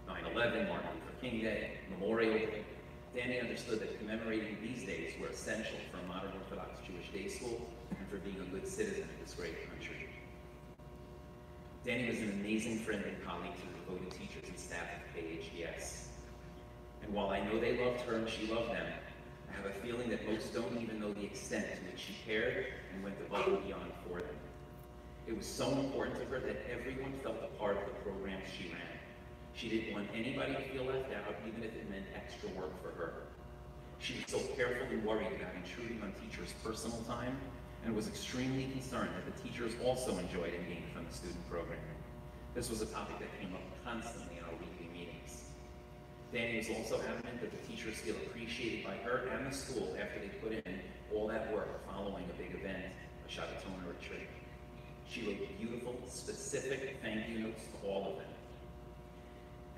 9/11, Martin Luther King Day, Memorial Day. Dannie understood that commemorating these days were essential for a modern Orthodox Jewish day school and for being a good citizen of this great country. Dannie was an amazing friend and colleague to the devoted teachers and staff at KHDS. And while I know they loved her and she loved them, I have a feeling that most don't even know the extent to which she cared and went above and beyond for them. It was so important to her that everyone felt a part of the programs she ran. She didn't want anybody to feel left out, even if it meant extra work for her. She was so careful and worried about intruding on teachers' personal time, and was extremely concerned that the teachers also enjoyed and gained from the student program. This was a topic that came up constantly in our weekly meetings. Dannie was also adamant that the teachers feel appreciated by her and the school after they put in all that work following a big event, a Shabbaton or a retreat. She wrote beautiful, specific thank you notes to all of them.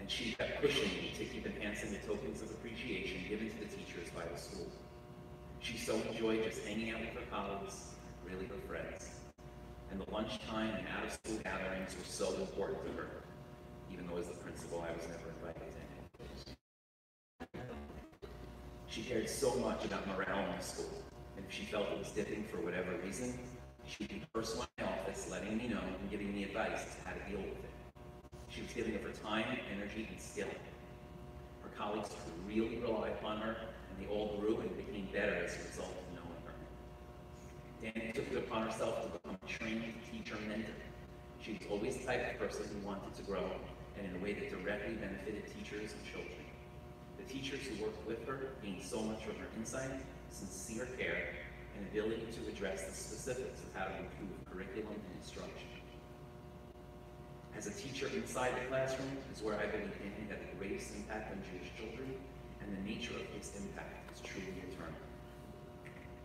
And she kept pushing me to keep enhancing the tokens of appreciation given to the teachers by the school. She so enjoyed just hanging out with her colleagues, really her friends. And the lunchtime and out-of-school gatherings were so important to her, even though as the principal I was never invited to any. She cared so much about morale in the school, and if she felt it was dipping for whatever reason, she'd be first in my office letting me know and giving me advice as to how to deal with it. She was giving of her time, energy, and skill. Her colleagues could really rely upon her, and they all grew and became better as a result of knowing her. Dannie took it upon herself to become a trained teacher and mentor. She was always the type of person who wanted to grow, and in a way that directly benefited teachers and children. The teachers who worked with her gained so much from her insight, sincere care, and ability to address the specifics of how to improve curriculum and instruction. As a teacher inside the classroom is where I believe Dannie had the greatest impact on Jewish children, and the nature of his impact is truly eternal.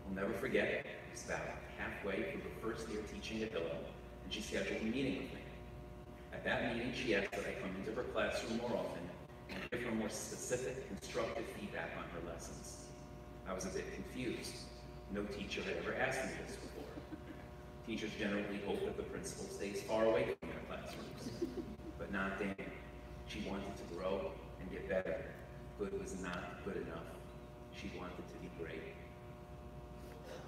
I'll never forget it. It was about halfway through her first year teaching at Hillel, and she scheduled a meeting with me. At that meeting, she asked that I come into her classroom more often and give her more specific, constructive feedback on her lessons. I was a bit confused. No teacher had ever asked me this before. Teachers generally hope that the principal stays far away from their classrooms, but not Dannie. She wanted to grow and get better. Good was not good enough. She wanted to be great.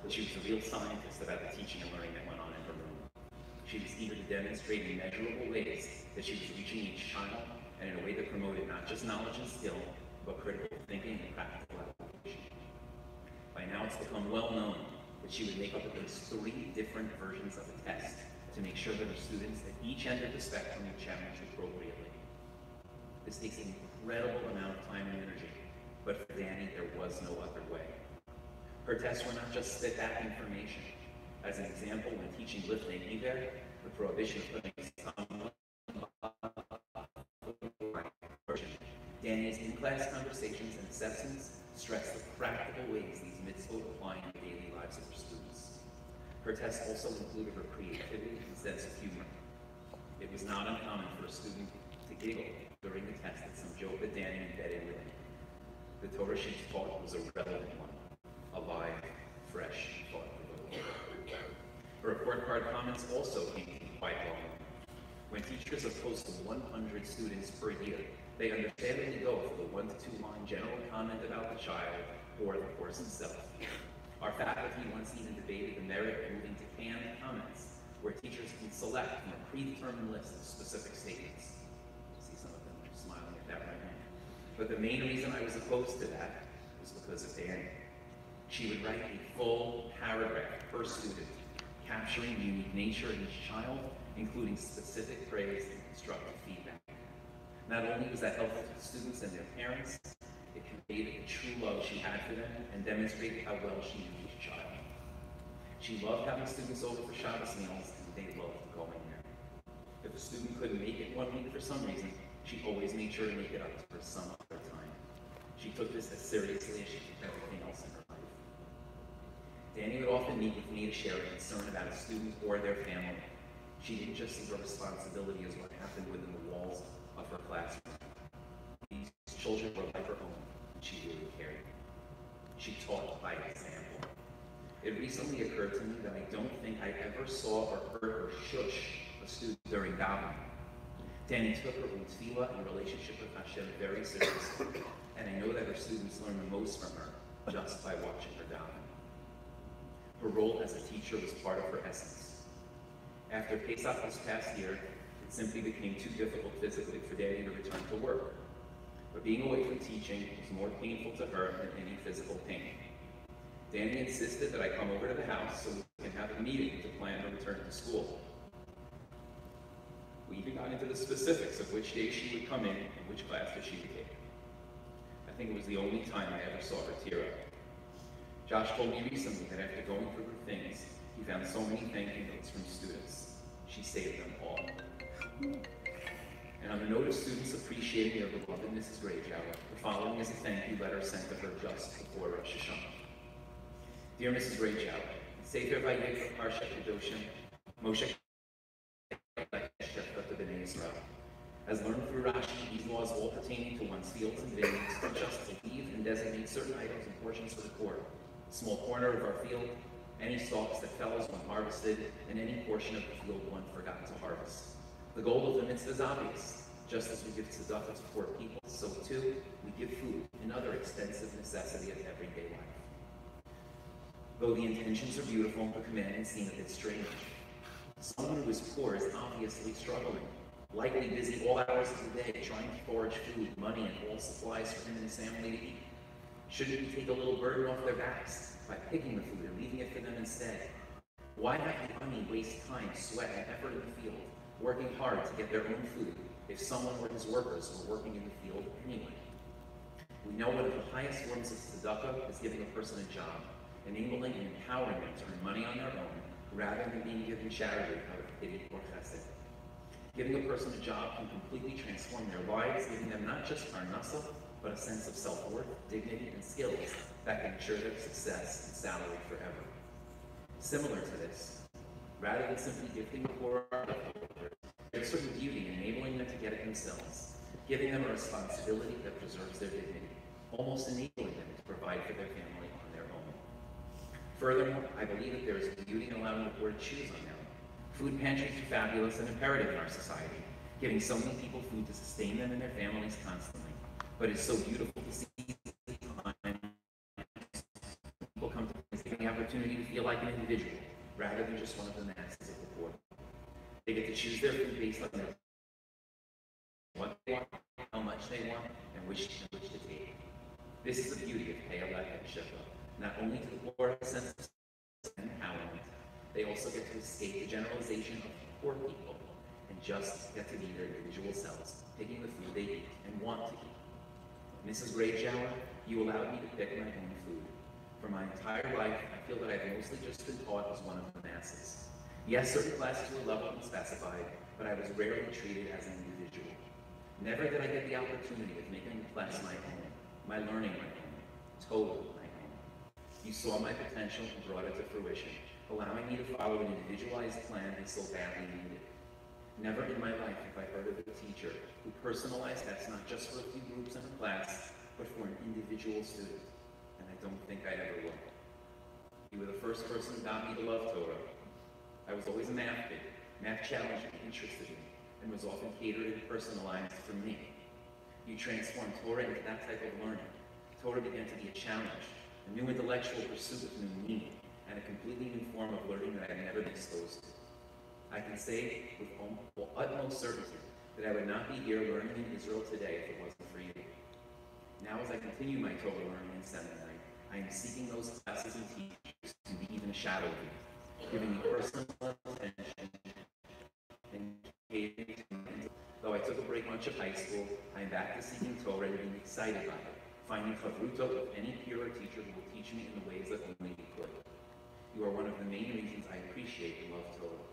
But she was a real scientist about the teaching and learning that went on in her room. She was eager to demonstrate in measurable ways that she was reaching each child, and in a way that promoted not just knowledge and skill, but critical thinking and practical application. By now it's become well known that she would make up at least 3 different versions of the test to make sure that her students at each end of the spectrum were challenged appropriately. This takes an incredible amount of time and energy, but for Dannie, there was no other way. Her tests were not just spit back information. As an example, when teaching Lifnei Iver, the prohibition of putting someone Dannie's in-class conversations and assessments stress the practical ways these mitzvot apply in the daily lives of her students. Her tests also included her creativity and sense of humor. It was not uncommon for a student to giggle during the test at some joke that Dannie embedded within. The Torah she taught was a relevant one, a live, fresh, thought-provoking. Her report card comments also came to be quite long. When teachers are close to 100 students per year, they understandably go for the 1 to 2 line general comment about the child or the course itself. Our faculty once even debated the merit of moving to canned comments, where teachers can select from a predetermined list of specific statements. See some of them, there's smiling at that right now. But the main reason I was opposed to that was because of Dannie. She would write a full paragraph per student, capturing the unique nature of each child, including specific praise and constructive feedback. Not only was that helpful to the students and their parents, it conveyed the true love she had for them and demonstrated how well she knew each child. She loved having students over for Shabbos meals, and they loved going there. If a student couldn't make it one week for some reason, she always made sure to make it up for some other time. She took this as seriously as she took everything else in her life. Dannie would often meet with me to share a concern about a student or their family. She didn't just see her responsibility as what happened within the walls of her classroom. These children were like her own, and she really cared. She taught by example. It recently occurred to me that I don't think I ever saw or heard her shush a student during davening. Dannie took her own tefillah and relationship with Hashem very seriously, and I know that her students learned the most from her just by watching her daven. Her role as a teacher was part of her essence. After Pesach this past year, it simply became too difficult physically for Dannie to return to work. But being away from teaching was more painful to her than any physical pain. Dannie insisted that I come over to the house so we can have a meeting to plan her return to school. We even got into the specifics of which days she would come in and which classes she would take. I think it was the only time I ever saw her tear up. Josh told me recently that after going through her things, he found so many thank you notes from students. She saved them all. And on the note of students appreciating their beloved Mrs. Grajower, the following is a thank you letter sent to her just before Rosh Hashanah. Dear Mrs. Grajower, Sefer Vayikra Parshat Kedoshim, Moshe Israel. As learned through Rashi, these laws all pertaining to one's fields and vineyards teach us to leave and designate certain items and portions for the poor. A small corner of our field, any stalks that fell as one harvested, and any portion of the field one forgot to harvest. The goal of the mitzvah is obvious. Just as we give tzedakah to poor people, so too we give food and other extensive necessity of everyday life. Though the intentions are beautiful, the commandments seem a bit strange. Someone who is poor is obviously struggling, likely busy all hours of the day trying to forage food, money, and all supplies for him and his family to eat. Shouldn't we take a little burden off their backs by picking the food and leaving it for them instead? Why have the army waste time, sweat, and effort in the field, working hard to get their own food, if someone or his workers were working in the field anyway? We know one of the highest forms of tzedakah is giving a person a job, enabling and empowering them to earn money on their own, rather than being given charity out of pity or chesed. Giving a person a job can completely transform their lives, giving them not just parnasa, but a sense of self-worth, dignity, and skills that can ensure their success and salary forever. Similar to this, rather than simply gifting the poor there's certain beauty in enabling them to get it themselves, giving them a responsibility that preserves their dignity, almost enabling them to provide for their family on their own. Furthermore, I believe that there is beauty in allowing the poor to choose on their own. Food pantries are fabulous and imperative in our society, giving so many people food to sustain them and their families constantly. But it's so beautiful to see people come to the opportunity to feel like an individual, rather than just one of the masses of the poor. They get to choose their food based on their what they want, how much they want, and which to take. This is the beauty of Pe'alah and Shefa. Not only to the poor have a sense of empowerment, they also get to escape the generalization of poor people and just get to be their individual selves, picking the food they eat and want to eat. Mrs. Grajower, you allowed me to pick my own food. For my entire life, I feel that I've mostly just been taught as one of the masses. Yes, certain classes were leveled and specified, but I was rarely treated as an individual. Never did I get the opportunity of making the class my own, my learning my own, totally my own. You saw my potential and brought it to fruition, allowing me to follow an individualized plan I so badly needed. Never in my life have I heard of a teacher who personalized tests not just for a few groups in a class, but for an individual student, and I don't think I ever will. You were the first person who got me to love Torah. I was always a math kid. Math challenged me, interested me, and was often catered and personalized for me. You transformed Torah into that type of learning. Torah began to be a challenge, a new intellectual pursuit of new meaning, and a completely new form of learning that I had never been exposed to. I can say with utmost certainty that I would not be here learning in Israel today if it wasn't for you. Now as I continue my Torah learning in seminary, I am seeking those classes and teachers to be even a shadow of you, giving me personal attention and catering to me. Though I took a break much of high school, I am back to seeking Torah and being excited by it, finding chavruta with any peer or teacher who will teach me in the ways that only you could. You are one of the main reasons I appreciate and love Torah.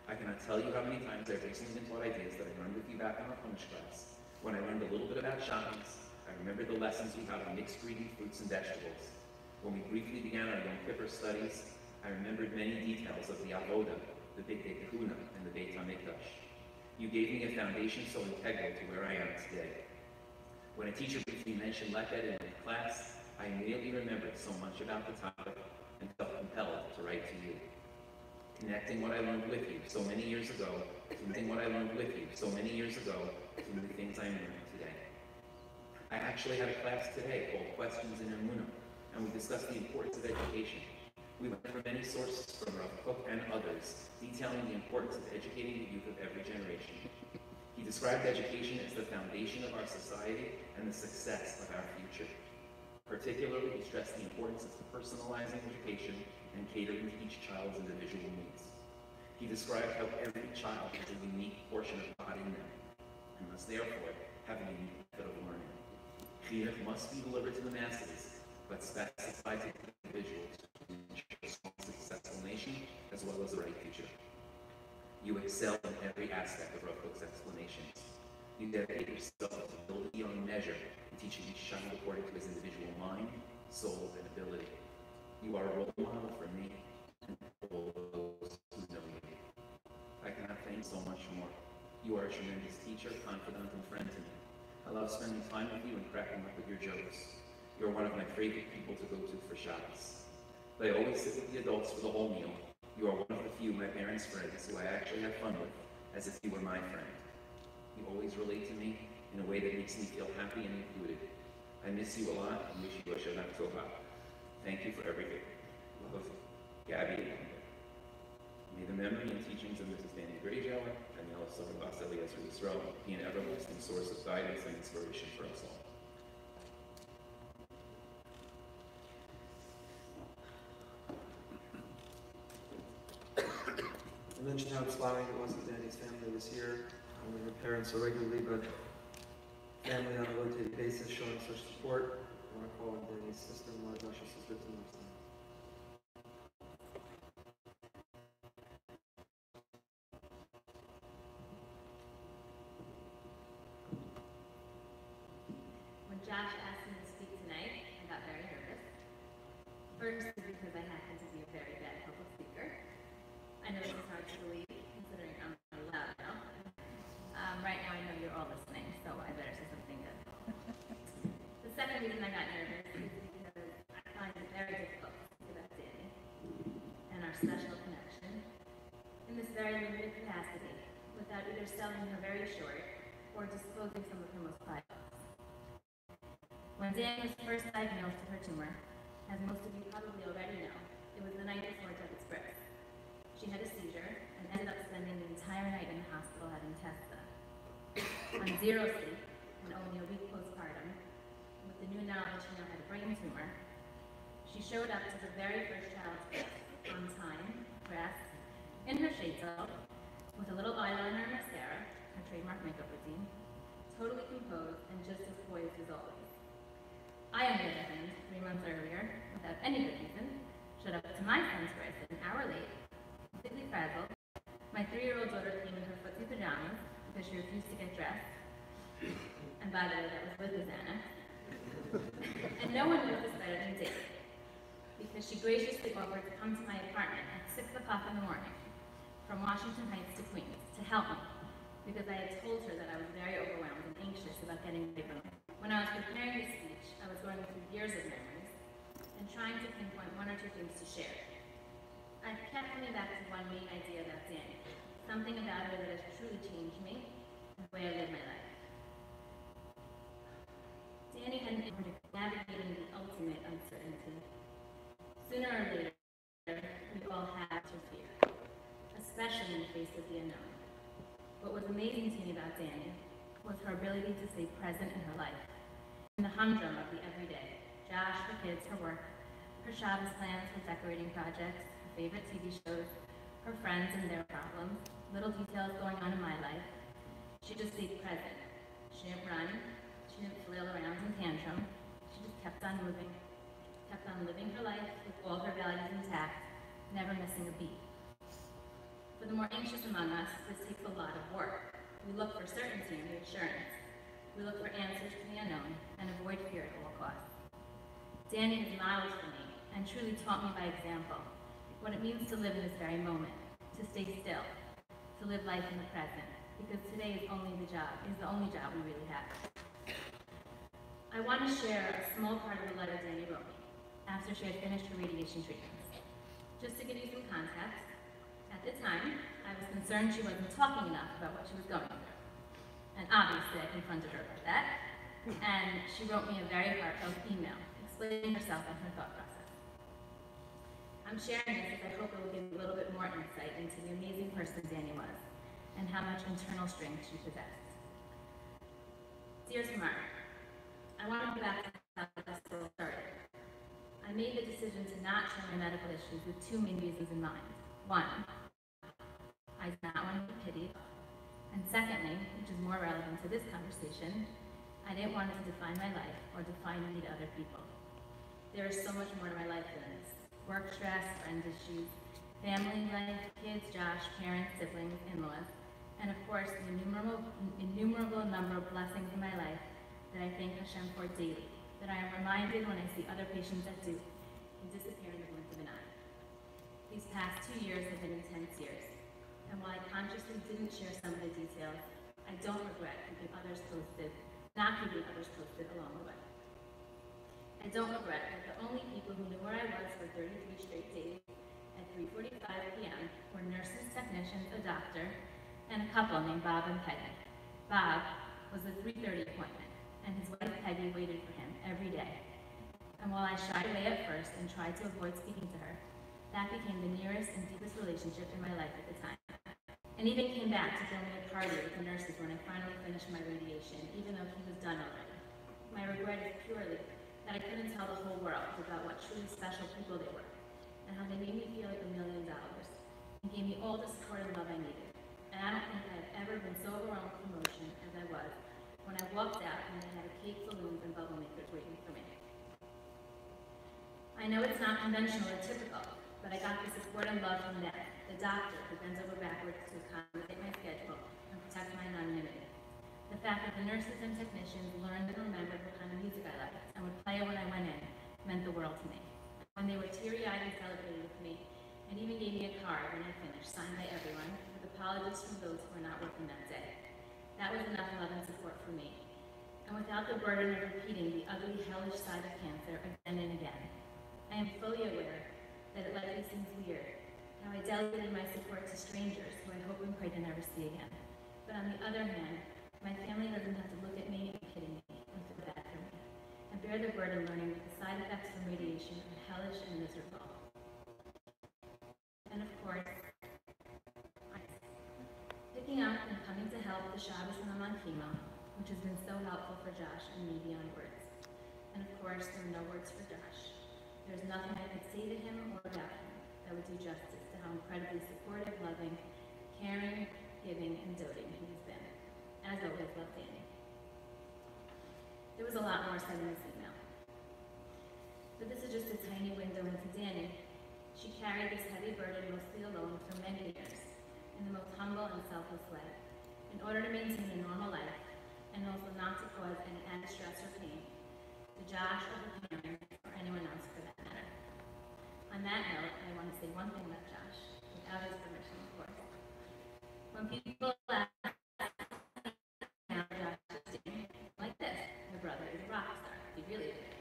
I cannot tell you how many times I've recently been taught ideas that I learned with you back in our Chumash class. When I learned a little bit about Shabbos, I remembered the lessons we had on mixed reading fruits and vegetables. When we briefly began our Yom Kippur studies, I remembered many details of the Avodah, the Beit Kahuna, and the Beit HaMikdash. You gave me a foundation so integral to where I am today. When a teacher briefly mentioned Lechet in my class, I immediately remembered so much about the topic and felt compelled to write to you. Connecting what I learned with you so many years ago, to the things I learned today. I actually had a class today called Questions in Emunah, and we discussed the importance of education. We went from many sources from Rav Kook and others, detailing the importance of educating the youth of every generation. He described education as the foundation of our society and the success of our future. Particularly, he stressed the importance of personalizing education and catering to each child's individual needs. He described how every child has a unique portion of God in them, and must therefore have a unique method of learning. Chinuch must be delivered to the masses, but specified to individuals to ensure a strong, successful nation, as well as a bright future. You excel in every aspect of Rav Kook's explanations. You dedicate yourself to build beyond measure and teaching each child according to his individual mind, soul, and ability. You are a role model for me and for all those who know you. I cannot thank you so much more. You are a tremendous teacher, confidant, and friend to me. I love spending time with you and cracking up with your jokes. You are one of my favorite people to go to for Shabbos. But I always sit with the adults for the whole meal. You are one of the few my parents' friends who I actually have fun with, as if you were my friend. You always relate to me in a way that makes me feel happy and included. I miss you a lot and wish you a Shana Tova. Thank you for everything. Love, Gabby, and Amber. May the memory and teachings of Mrs. Dannie Grajower and the Elif Sofer Bas Eliezer Yisrael be an everlasting source of guidance and inspiration for us all. I mentioned how inspiring it was that Danny's family was here. Only her parents are regularly, but family on a rotated basis showing such support. I want to call on Danny's sister-in-law, Josh's sister, to know. When Josh asked me to speak tonight, I got very nervous. First, because I happen to be a very bad public speaker. I know this is hard to believe, considering I'm really loud now. Right now, I know you're all listening, so I better say something good. The second reason I got nervous is because I find it very difficult to speak about Dannie and our special connection in this very limited capacity, without either selling her very short or disclosing some of her most private. When Dannie was first diagnosed with her tumor, as most of you probably already know, it was the night before Devin's birth. She had a seizure and ended up spending the entire night in the hospital having tests done. On zero sleep, and only a week postpartum, with the new knowledge she now had a brain tumor, she showed up to the very first child's birth on time, dressed, in her sheitel, with a little eyeliner and mascara, her trademark makeup routine, totally composed and just as poised as always. I, on the other hand, 3 months earlier, without any good reason, showed up to my son's birth an hour late, completely frazzled. My 3-year-old daughter came in her footsie pajamas because she refused to get dressed. And by the way, that was with Hosanna. And no one knows this better than Dave, because she graciously offered to come to my apartment at 6 o'clock in the morning, from Washington Heights to Queens, to help me, because I had told her that I was very overwhelmed and anxious about getting ready for me. When I was preparing this speech, I was going through years of memories and trying to pinpoint 1 or 2 things to share. I kept coming back to one main idea about Dannie, something about her that has truly changed me and the way I live my life. Dannie had been navigating the ultimate uncertainty. Sooner or later, we all have to fear, especially in the face of the unknown. What was amazing to me about Dannie was her ability to stay present in her life, in the humdrum of the everyday. Josh, her kids, her work, her Shabbos plans, her decorating projects, her favorite TV shows, her friends and their problems, little details going on in my life. She just stayed present. She didn't run, she didn't flail around in tantrum. She just kept on moving, kept on living her life with all her values intact, never missing a beat. For the more anxious among us, this takes a lot of work. We look for certainty and reassurance. We look for answers to the unknown and avoid fear at all costs. Dannie has modeled for me and truly taught me by example what it means to live in this very moment, to stay still, to live life in the present, because today is the only job we really have. I want to share a small part of the letter Dannie wrote me after she had finished her radiation treatments. Just to give you some context, at the time, I was concerned she wasn't talking enough about what she was going through. And obviously, I confronted her about that. And she wrote me a very heartfelt email, explaining herself and her thought process. I'm sharing this because I hope it will give you a little bit more insight into the amazing person Dannie was, and how much internal strength she possessed. Dear Smart, I want to go back to how this all started. I made the decision to not share my medical issues with two main reasons in mind. One, I did not want to be pitied. And secondly, which is more relevant to this conversation, I didn't want it to define my life or define me to other people. There is so much more to my life than this. Work stress, friend issues, family life, kids, Josh, parents, siblings, in-laws, and of course, the innumerable number of blessings in my life that I thank Hashem for daily, that I am reminded when I see other patients that do, can disappear in the blink of an eye. These past 2 years have been intense years, and while I consciously didn't share some of the details, I don't regret not keeping others posted along the way. I don't regret that the only people who knew where I was for 33 straight days at 3:45 p.m. were nurses, technicians, a doctor, and a couple named Bob and Peggy. Bob was the 3:30 appointment, and his wife Peggy waited for him every day. And while I shied away at first and tried to avoid speaking to her, that became the nearest and deepest relationship in my life at the time. And even came back to throw me a party with the nurses when I finally finished my radiation, even though he was done already. My regret is purely that I couldn't tell the whole world about what truly special people they were, and how they made me feel like $1 million, and gave me all the support and love I needed. And I don't think I've ever been so overwhelmed with emotion as I was when I walked out and they had a cake, balloons, and bubble makers waiting for me. I know it's not conventional or typical, but I got the support and love from them, the doctor who bends over backwards to accommodate my schedule and protect my anonymity. The fact that the nurses and technicians learned and remembered what kind of music I liked and would play it when I went in meant the world to me. When they were teary-eyed and celebrated with me, and even gave me a card when I finished, signed by everyone, with apologies from those who were not working that day. That was enough love and support for me. And without the burden of repeating the ugly, hellish side of cancer again and again, I am fully aware that it likely seems weird, how I delegated my support to strangers who I hope and pray to never see again. But on the other hand, my family doesn't have to look at me and pity me and feel bad for me, and bear the burden learning that the side effects from radiation are hellish and miserable. And of course, picking up and coming to help the Shabbos when I'm on chemo, which has been so helpful for Josh and me beyond words. And of course, there are no words for Josh. There's nothing I could say to him or about him that would do justice to how incredibly supportive, loving, caring, giving, and doting he has been. As always, love Dannie. There was a lot more said in this email. But this is just a tiny window into Dannie. She carried this heavy burden mostly alone for many years, in the most humble and selfless way, in order to maintain a normal life, and also not to cause any added stress or pain to Josh or her parents or anyone else for that matter. On that note, I want to say one thing about Josh, without his permission, of course. When people ask how Josh is doing, like this, my brother is a rock star, he really is.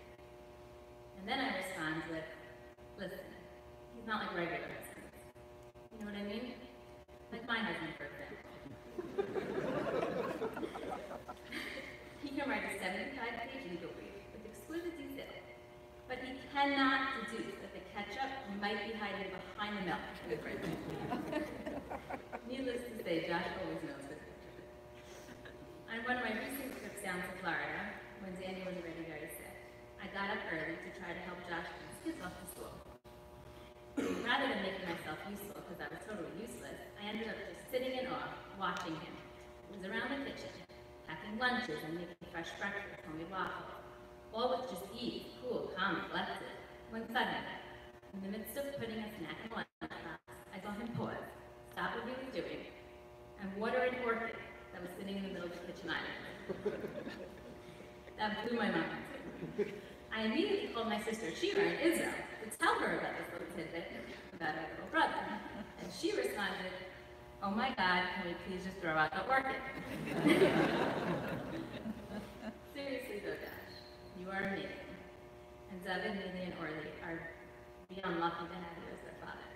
And then I respond with, listen, he's not like regular husbands. You know what I mean? Like my husband, for example. He can write a 75-page legal brief with exquisite detail, but he cannot deduce that the ketchup might be hiding behind the milk in the fridge. Needless to say, Josh always knows the truth. On one of my recent trips down to Florida, when Dannie was already very sick, I got up early to try to help Josh get his kids off to school. Rather than making myself useful because I was totally useless, I ended up just sitting in awe, watching him. He was around the kitchen, packing lunches and making fresh breakfast, homemade waffles, all with just ease, cool, calm, and collected. When suddenly, in the midst of putting a snack in a lunchbox, I saw him pause, stop what he was doing, and water an orchid that was sitting in the middle of the kitchen island. That blew my mind. I immediately called my sister Shira in Israel to tell her about this little tidbit about our little brother. And she responded, "Oh my God, can we please just throw out the orchid?" Seriously though, Josh, you are amazing. And David, Lily, and Orly are beyond lucky to have you as their father.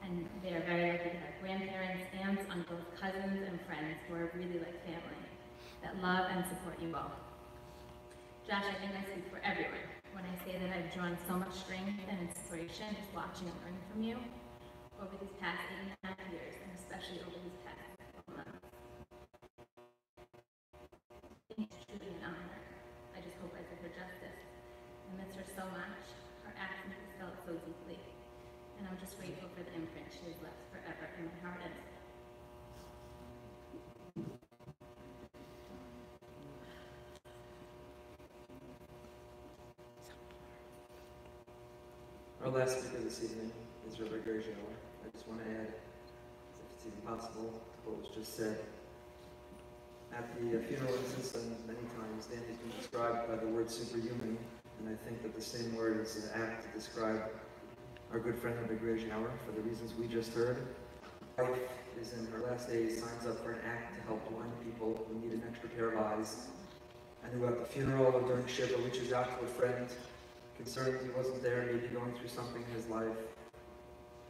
And they are very lucky to have grandparents, aunts, uncles, cousins, and friends who are really like family, that love and support you all. Josh, I think I speak for everyone when I say that I've drawn so much strength and inspiration just watching and learning from you over these past 8.5 years, and especially over these past 12 months. I think it's truly an honor. I just hope I did her justice. I miss her so much. Her absence is felt so deeply. And I'm just grateful for the imprint she has left forever in my heart and soul. Our last speaker this evening is Rabbi Grajower. I just want to add, if it's even possible, to what was just said. At the funeral instance, and many times, Dannie's been described by the word superhuman, and I think that the same word is apt to describe our good friend Rabbi Grajower for the reasons we just heard. Wife is in her last days, signs up for an act to help blind people who need an extra pair of eyes, and who at the funeral or during Shiva reaches out to a friend concerned he wasn't there, maybe going through something in his life.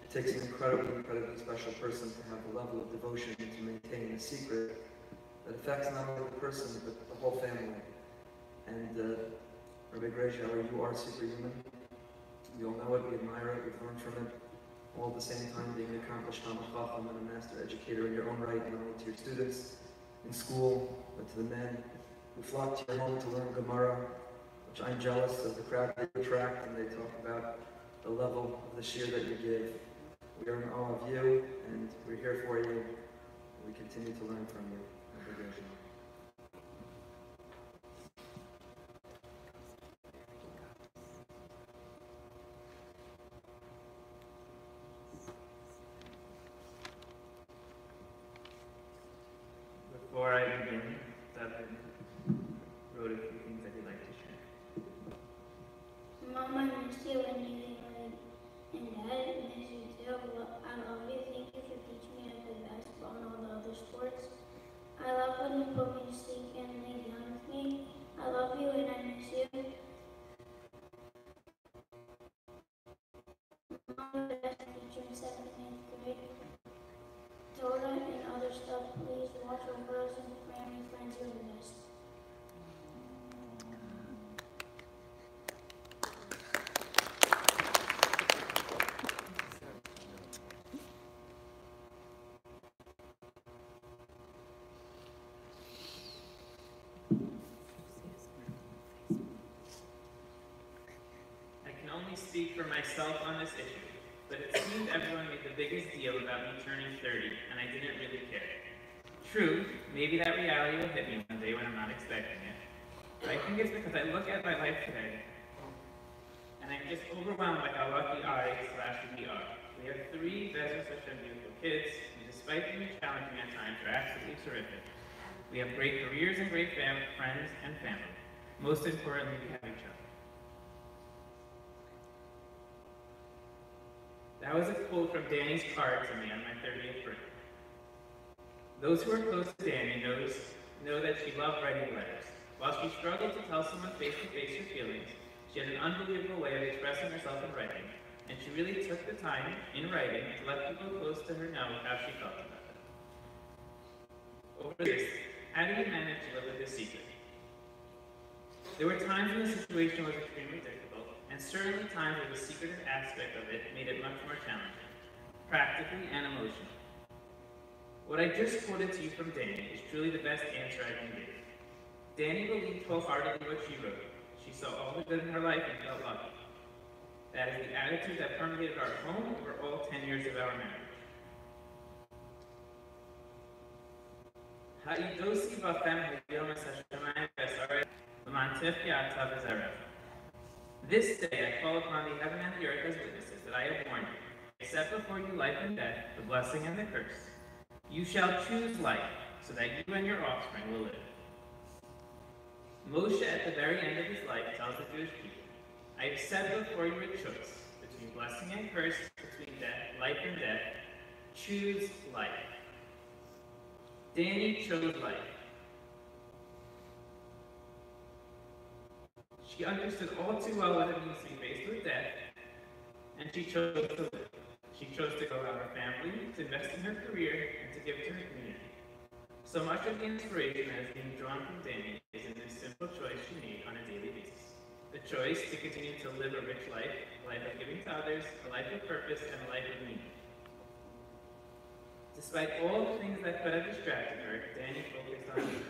It takes an incredibly special person to have the level of devotion to maintain a secret that affects not only the person, but the whole family. And Rabbi Grajower, you are superhuman. We all know it, we admire it, we've learned from it, all at the same time being an accomplished Talmid Chacham and a master educator in your own right, not only to your students in school, but to the men who flock to your home to learn Gemara, which I'm jealous of the crowd they attract, and they talk about the level of the shir that you give. We are in awe of you, and we're here for you. We continue to learn from you. Before I begin, David wrote a few things that he'd like to share. Mom, I miss you and you, and Dad, I miss you too. I love you. Thank you for teaching me how to play basketball and all the other sports. I love when you put me to sleep and lay down with me. I love you and I miss you. Mom, the best teacher in 7th and 8th grade. Torah and other stuff, please watch over us and family, friends, you're the best. I can only speak for myself on this issue, but it seemed everyone made the biggest deal about me turning 30, and I didn't really care. True, maybe that reality will hit me one day when I'm not expecting it. But I think it's because I look at my life today, and I'm just overwhelmed by how lucky we are. We have 3 Bezos Hashem beautiful kids, who despite being challenging at times are absolutely terrific. We have great careers and great friends and family. Most importantly, we have each other. That was a quote from Dannie's card to me on my 30th birthday. Those who are close to Dannie know that she loved writing letters. While she struggled to tell someone face-to-face her feelings, she had an unbelievable way of expressing herself in writing, and she really took the time in writing to let people close to her know how she felt about them. Over this, how do you manage to live with this secret? There were times when the situation was extremely difficult, and certainly times where the secretive aspect of it made it much more challenging, practically and emotionally. What I just quoted to you from Dannie is truly the best answer I can give. Dannie believed wholeheartedly what she wrote. She saw all the good in her life and felt lucky. That is the attitude that permeated our home over all 10 years of our marriage. Ha'idosi b'chem hayom es hashamayim v'esaret l'mantif ya'atav v'zeref. This day I call upon the heaven and the earth as witnesses that I have warned you. I set before you life and death, the blessing and the curse. You shall choose life, so that you and your offspring will live. Moshe, at the very end of his life, tells the Jewish people, I have set before you a choice between blessing and curse, between death, life and death. Choose life. Dannie chose life. She understood all too well what it means to be faced with death, and she chose to live. She chose to go out her family, to invest in her career, and to give to her community. So much of the inspiration that is being drawn from Dannie is in this simple choice she made on a daily basis. The choice to continue to live a rich life, a life of giving to others, a life of purpose, and a life of meaning. Despite all the things that could have distracted her, Dannie focused on her.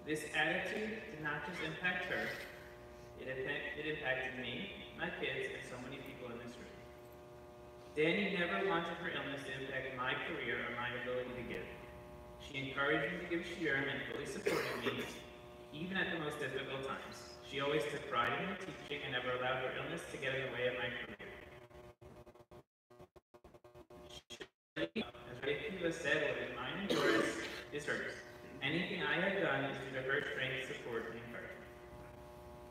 This attitude did not just impact her, it impacted me, my kids, and so many people in this room. Dannie never wanted her illness to impact my career or my ability to give. She encouraged me to give shiurim and fully supported me, even at the most difficult times. She always took pride in her teaching and never allowed her illness to get in the way of my career. As Ray Kiva said, what is mine and yours is hers. Anything I have done is due to her strength, support, and encouragement.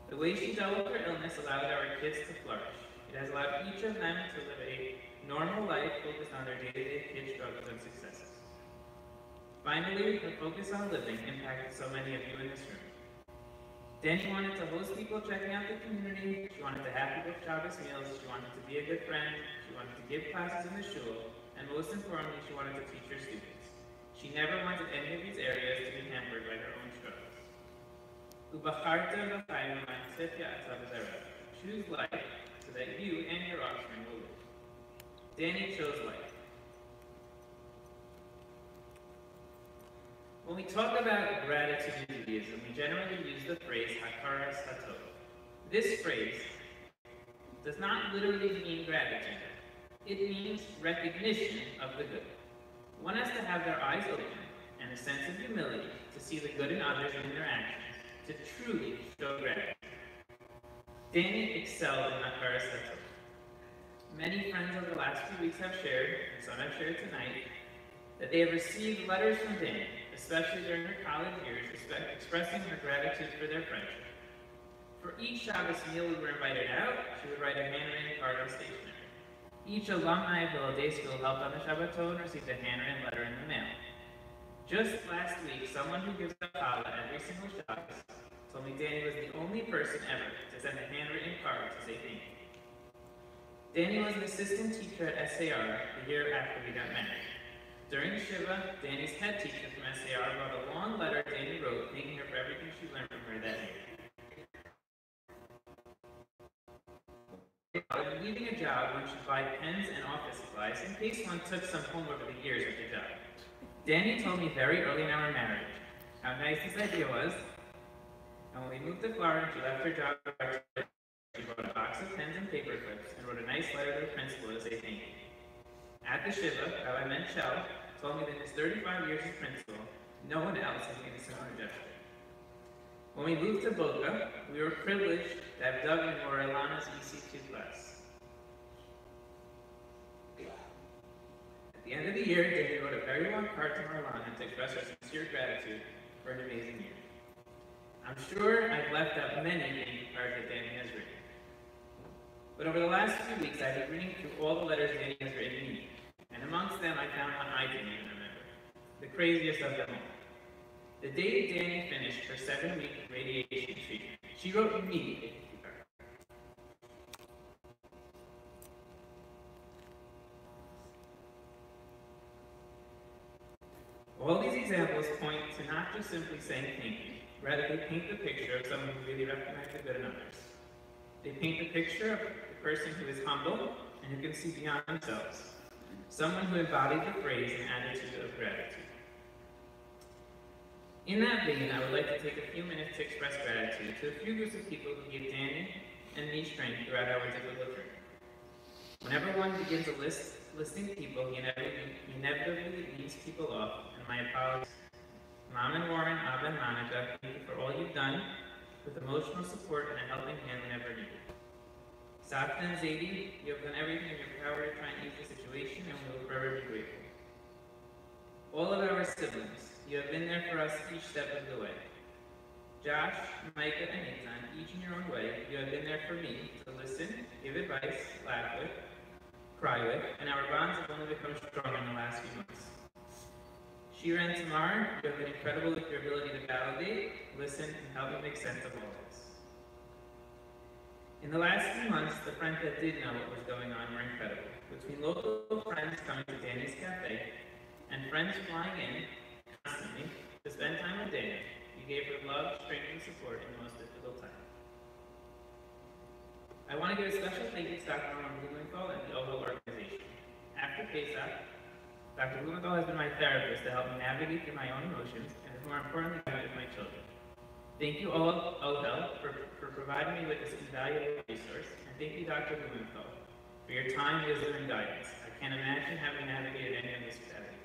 The way she dealt with her illness allowed our kids to flourish. It has allowed each of them to live a normal life focused on their day-to-day kid struggles and successes. Finally, her focus on living impacted so many of you in this room. Dannie wanted to host people checking out the community, she wanted to have people Shabbos meals, she wanted to be a good friend, she wanted to give classes in the shul, and most importantly, she wanted to teach her students. She never wanted any of these areas to be hampered by her own struggles. Choose life so that you and your offspring will live. Dannie chose life. When we talk about gratitude in Judaism, we generally use the phrase hakaras hatov. This phrase does not literally mean gratitude. It means recognition of the good. One has to have their eyes open and a sense of humility to see the good in others and in their actions, to truly show gratitude. Dannie excelled in hakaras hatov. Many friends over the last few weeks have shared, and some have shared tonight, that they have received letters from Dannie, especially during her college years, expressing her gratitude for their friendship. For each Shabbos meal we were invited out, she would write a handwritten card on stationery. Each alumni of the day school helped on the Shabbaton received a handwritten letter in the mail. Just last week, someone who gives a challah every single Shabbos told me Dannie was the only person ever to send a handwritten card to say thank you. Dannie was an assistant teacher at SAR the year after we got married. During Shiva, Dannie's head teacher from SAR wrote a long letter Dannie wrote, thanking her for everything she learned from her that year. When leaving a job, one should buy pens and office supplies in case one took some home over the years at the job. Dannie told me very early in our marriage how nice this idea was, and when we moved to Florida, she left her job. She bought a box of pens and paper clips and wrote a nice letter to the principal to say thank you. At the Shiva, Rabbi Menchel told me that in his 35 years as principal, no one else has made a similar gesture. When we moved to Boca, we were privileged to have Doug and Laura Ilana's EC2 class. At the end of the year, Dannie wrote a very long card to Marlana to express her sincere gratitude for an amazing year. I'm sure I've left out many thank you cards that Dannie has written. But over the last few weeks, I've been reading through all the letters Dannie has written me, and amongst them I found one I didn't even remember, the craziest of them all. The day Dannie finished her 7-week radiation treatment, she wrote me a thank you card. All these examples point to not just simply saying thank you, rather they paint the picture of someone who really recognizes the good in others. They paint the picture of the person who is humble and who can see beyond themselves. someone who embodied the phrase and attitude of gratitude. In that vein, I would like to take a few minutes to express gratitude to a few groups of people who gave Danny and me strength throughout our difficult journey. Whenever one begins a listing people, he inevitably leaves people off, and my apologies. Mom and Warren, Abba and Monica, thank you for all you've done with emotional support and a helping hand whenever needed. Safta and Zadie, you have done everything in your power to try and ease the situation, and we will forever be grateful. All of our siblings, you have been there for us each step of the way. Josh, Micah, and Ethan, each in your own way, you have been there for me to listen, give advice, laugh with, cry with, and our bonds have only become stronger in the last few months. Shira and Tamar, you have been incredible with your ability to validate, listen, and help me make sense of all this. In the last few months, the friends that did know what was going on were incredible. Between local friends coming to Danny's Cafe and friends flying in constantly to spend time with Danny, you gave her love, strength, and support in the most difficult time. I want to give a special thank you to Dr. Norman Blumenthal and the OHO organization. After Pesach, Dr. Blumenthal has been my therapist to help me navigate through my own emotions and, more importantly, guide with my children. Thank you all, OHEL, for providing me with this invaluable resource, and thank you, Dr. Blumenthal, for your time, wisdom, and guidance. I can't imagine having navigated any of this without you.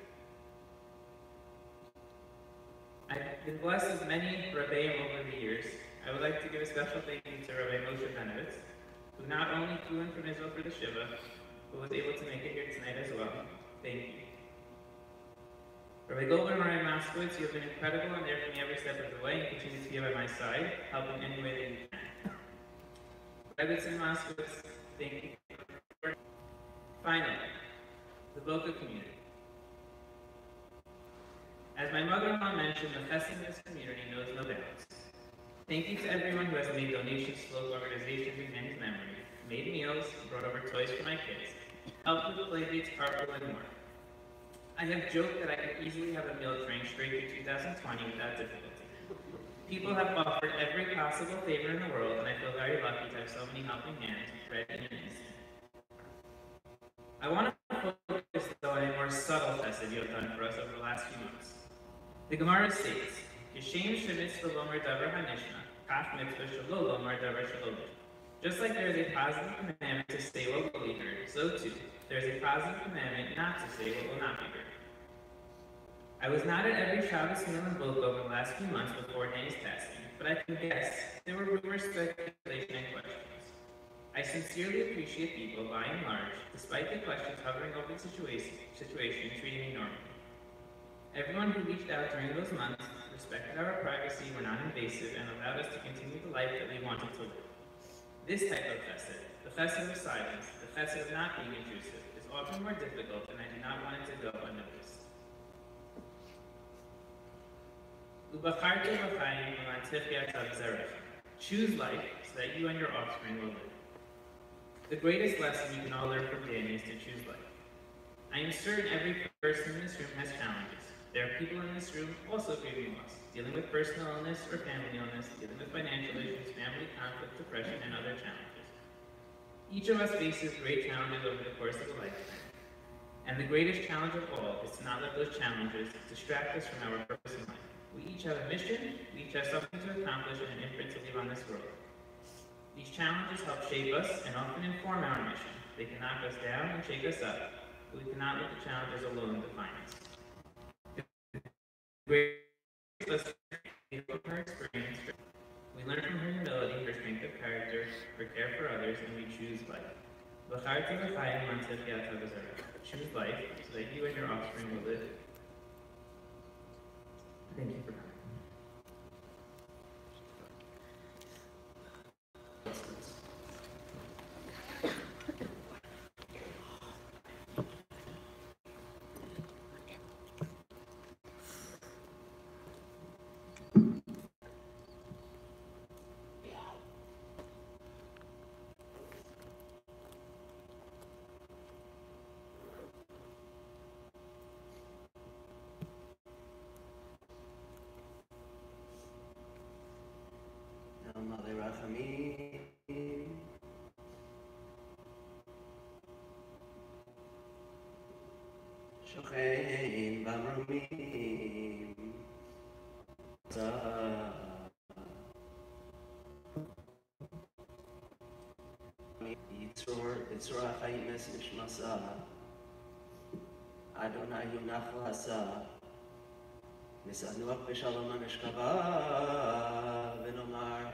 I've been blessed with many Rebbeim over the years. I would like to give a special thank you to Rabbi Moshe Benovitz, who not only flew in from Israel for the Shiva, but was able to make it here tonight as well. Thank you. Rabbi Goldman and Ryan Moskowitz, you have been incredible and there for me every step of the way and continue to be by my side, helping any way that you can. Rabbi and Moskowitz, thank you. Finally, the Boca community. As my mother-in-law mentioned, the festive in this community knows no bounds. Thank you to everyone who has made donations to local organizations in Danny's memory, made meals, brought over toys for my kids, helped with playdates, carpool, and more. I have joked that I could easily have a meal train straight through 2020 without difficulty. People have offered every possible favor in the world, and I feel very lucky to have so many helping hands ready in an instant. I want to focus, though, on a more subtle festive you have done for us over the last few months. The Gemara states, Yeshem shemitz v'lomer davar hanishna, kach mitzvah shelo lomer davar shelo. Just like there is a positive commandment to say what will be heard, so too, there is a positive commandment not to say what will not be heard. I was not at every Shabbos meal in Boca over the last few months before Danny's passing, but I can guess there were rumors, speculation, and questions. I sincerely appreciate people, by and large, despite the questions hovering over the situation, treating me normally. Everyone who reached out during those months respected our privacy, were non-invasive, and allowed us to continue the life that we wanted to live. This type of festive, the festive of silence, the festive of not being intrusive, is often more difficult, and I do not want it to go unnoticed. Choose life so that you and your offspring will live. The greatest lesson you can all learn from Danny is to choose life. I am certain every person in this room has challenges. There are people in this room also grieving loss, dealing with personal illness or family illness, dealing with financial issues, family conflict, depression, and other challenges. Each of us faces great challenges over the course of a lifetime. And the greatest challenge of all is to not let those challenges distract us from our purpose in life. We each have a mission, we each have something to accomplish and an imprint to leave on this world. These challenges help shape us and often inform our mission. They can knock us down and shake us up, but we cannot let the challenges alone define us. The greatest lesson from her experience, we learn from her humility, her strength of character, her care for others, and we choose life. Choose life so that you and your offspring will live. Thank you for coming. יצרור החיים נשמסה, אדוני יונח ועשה, נסנוח בשלום הנשכבה, ונאמר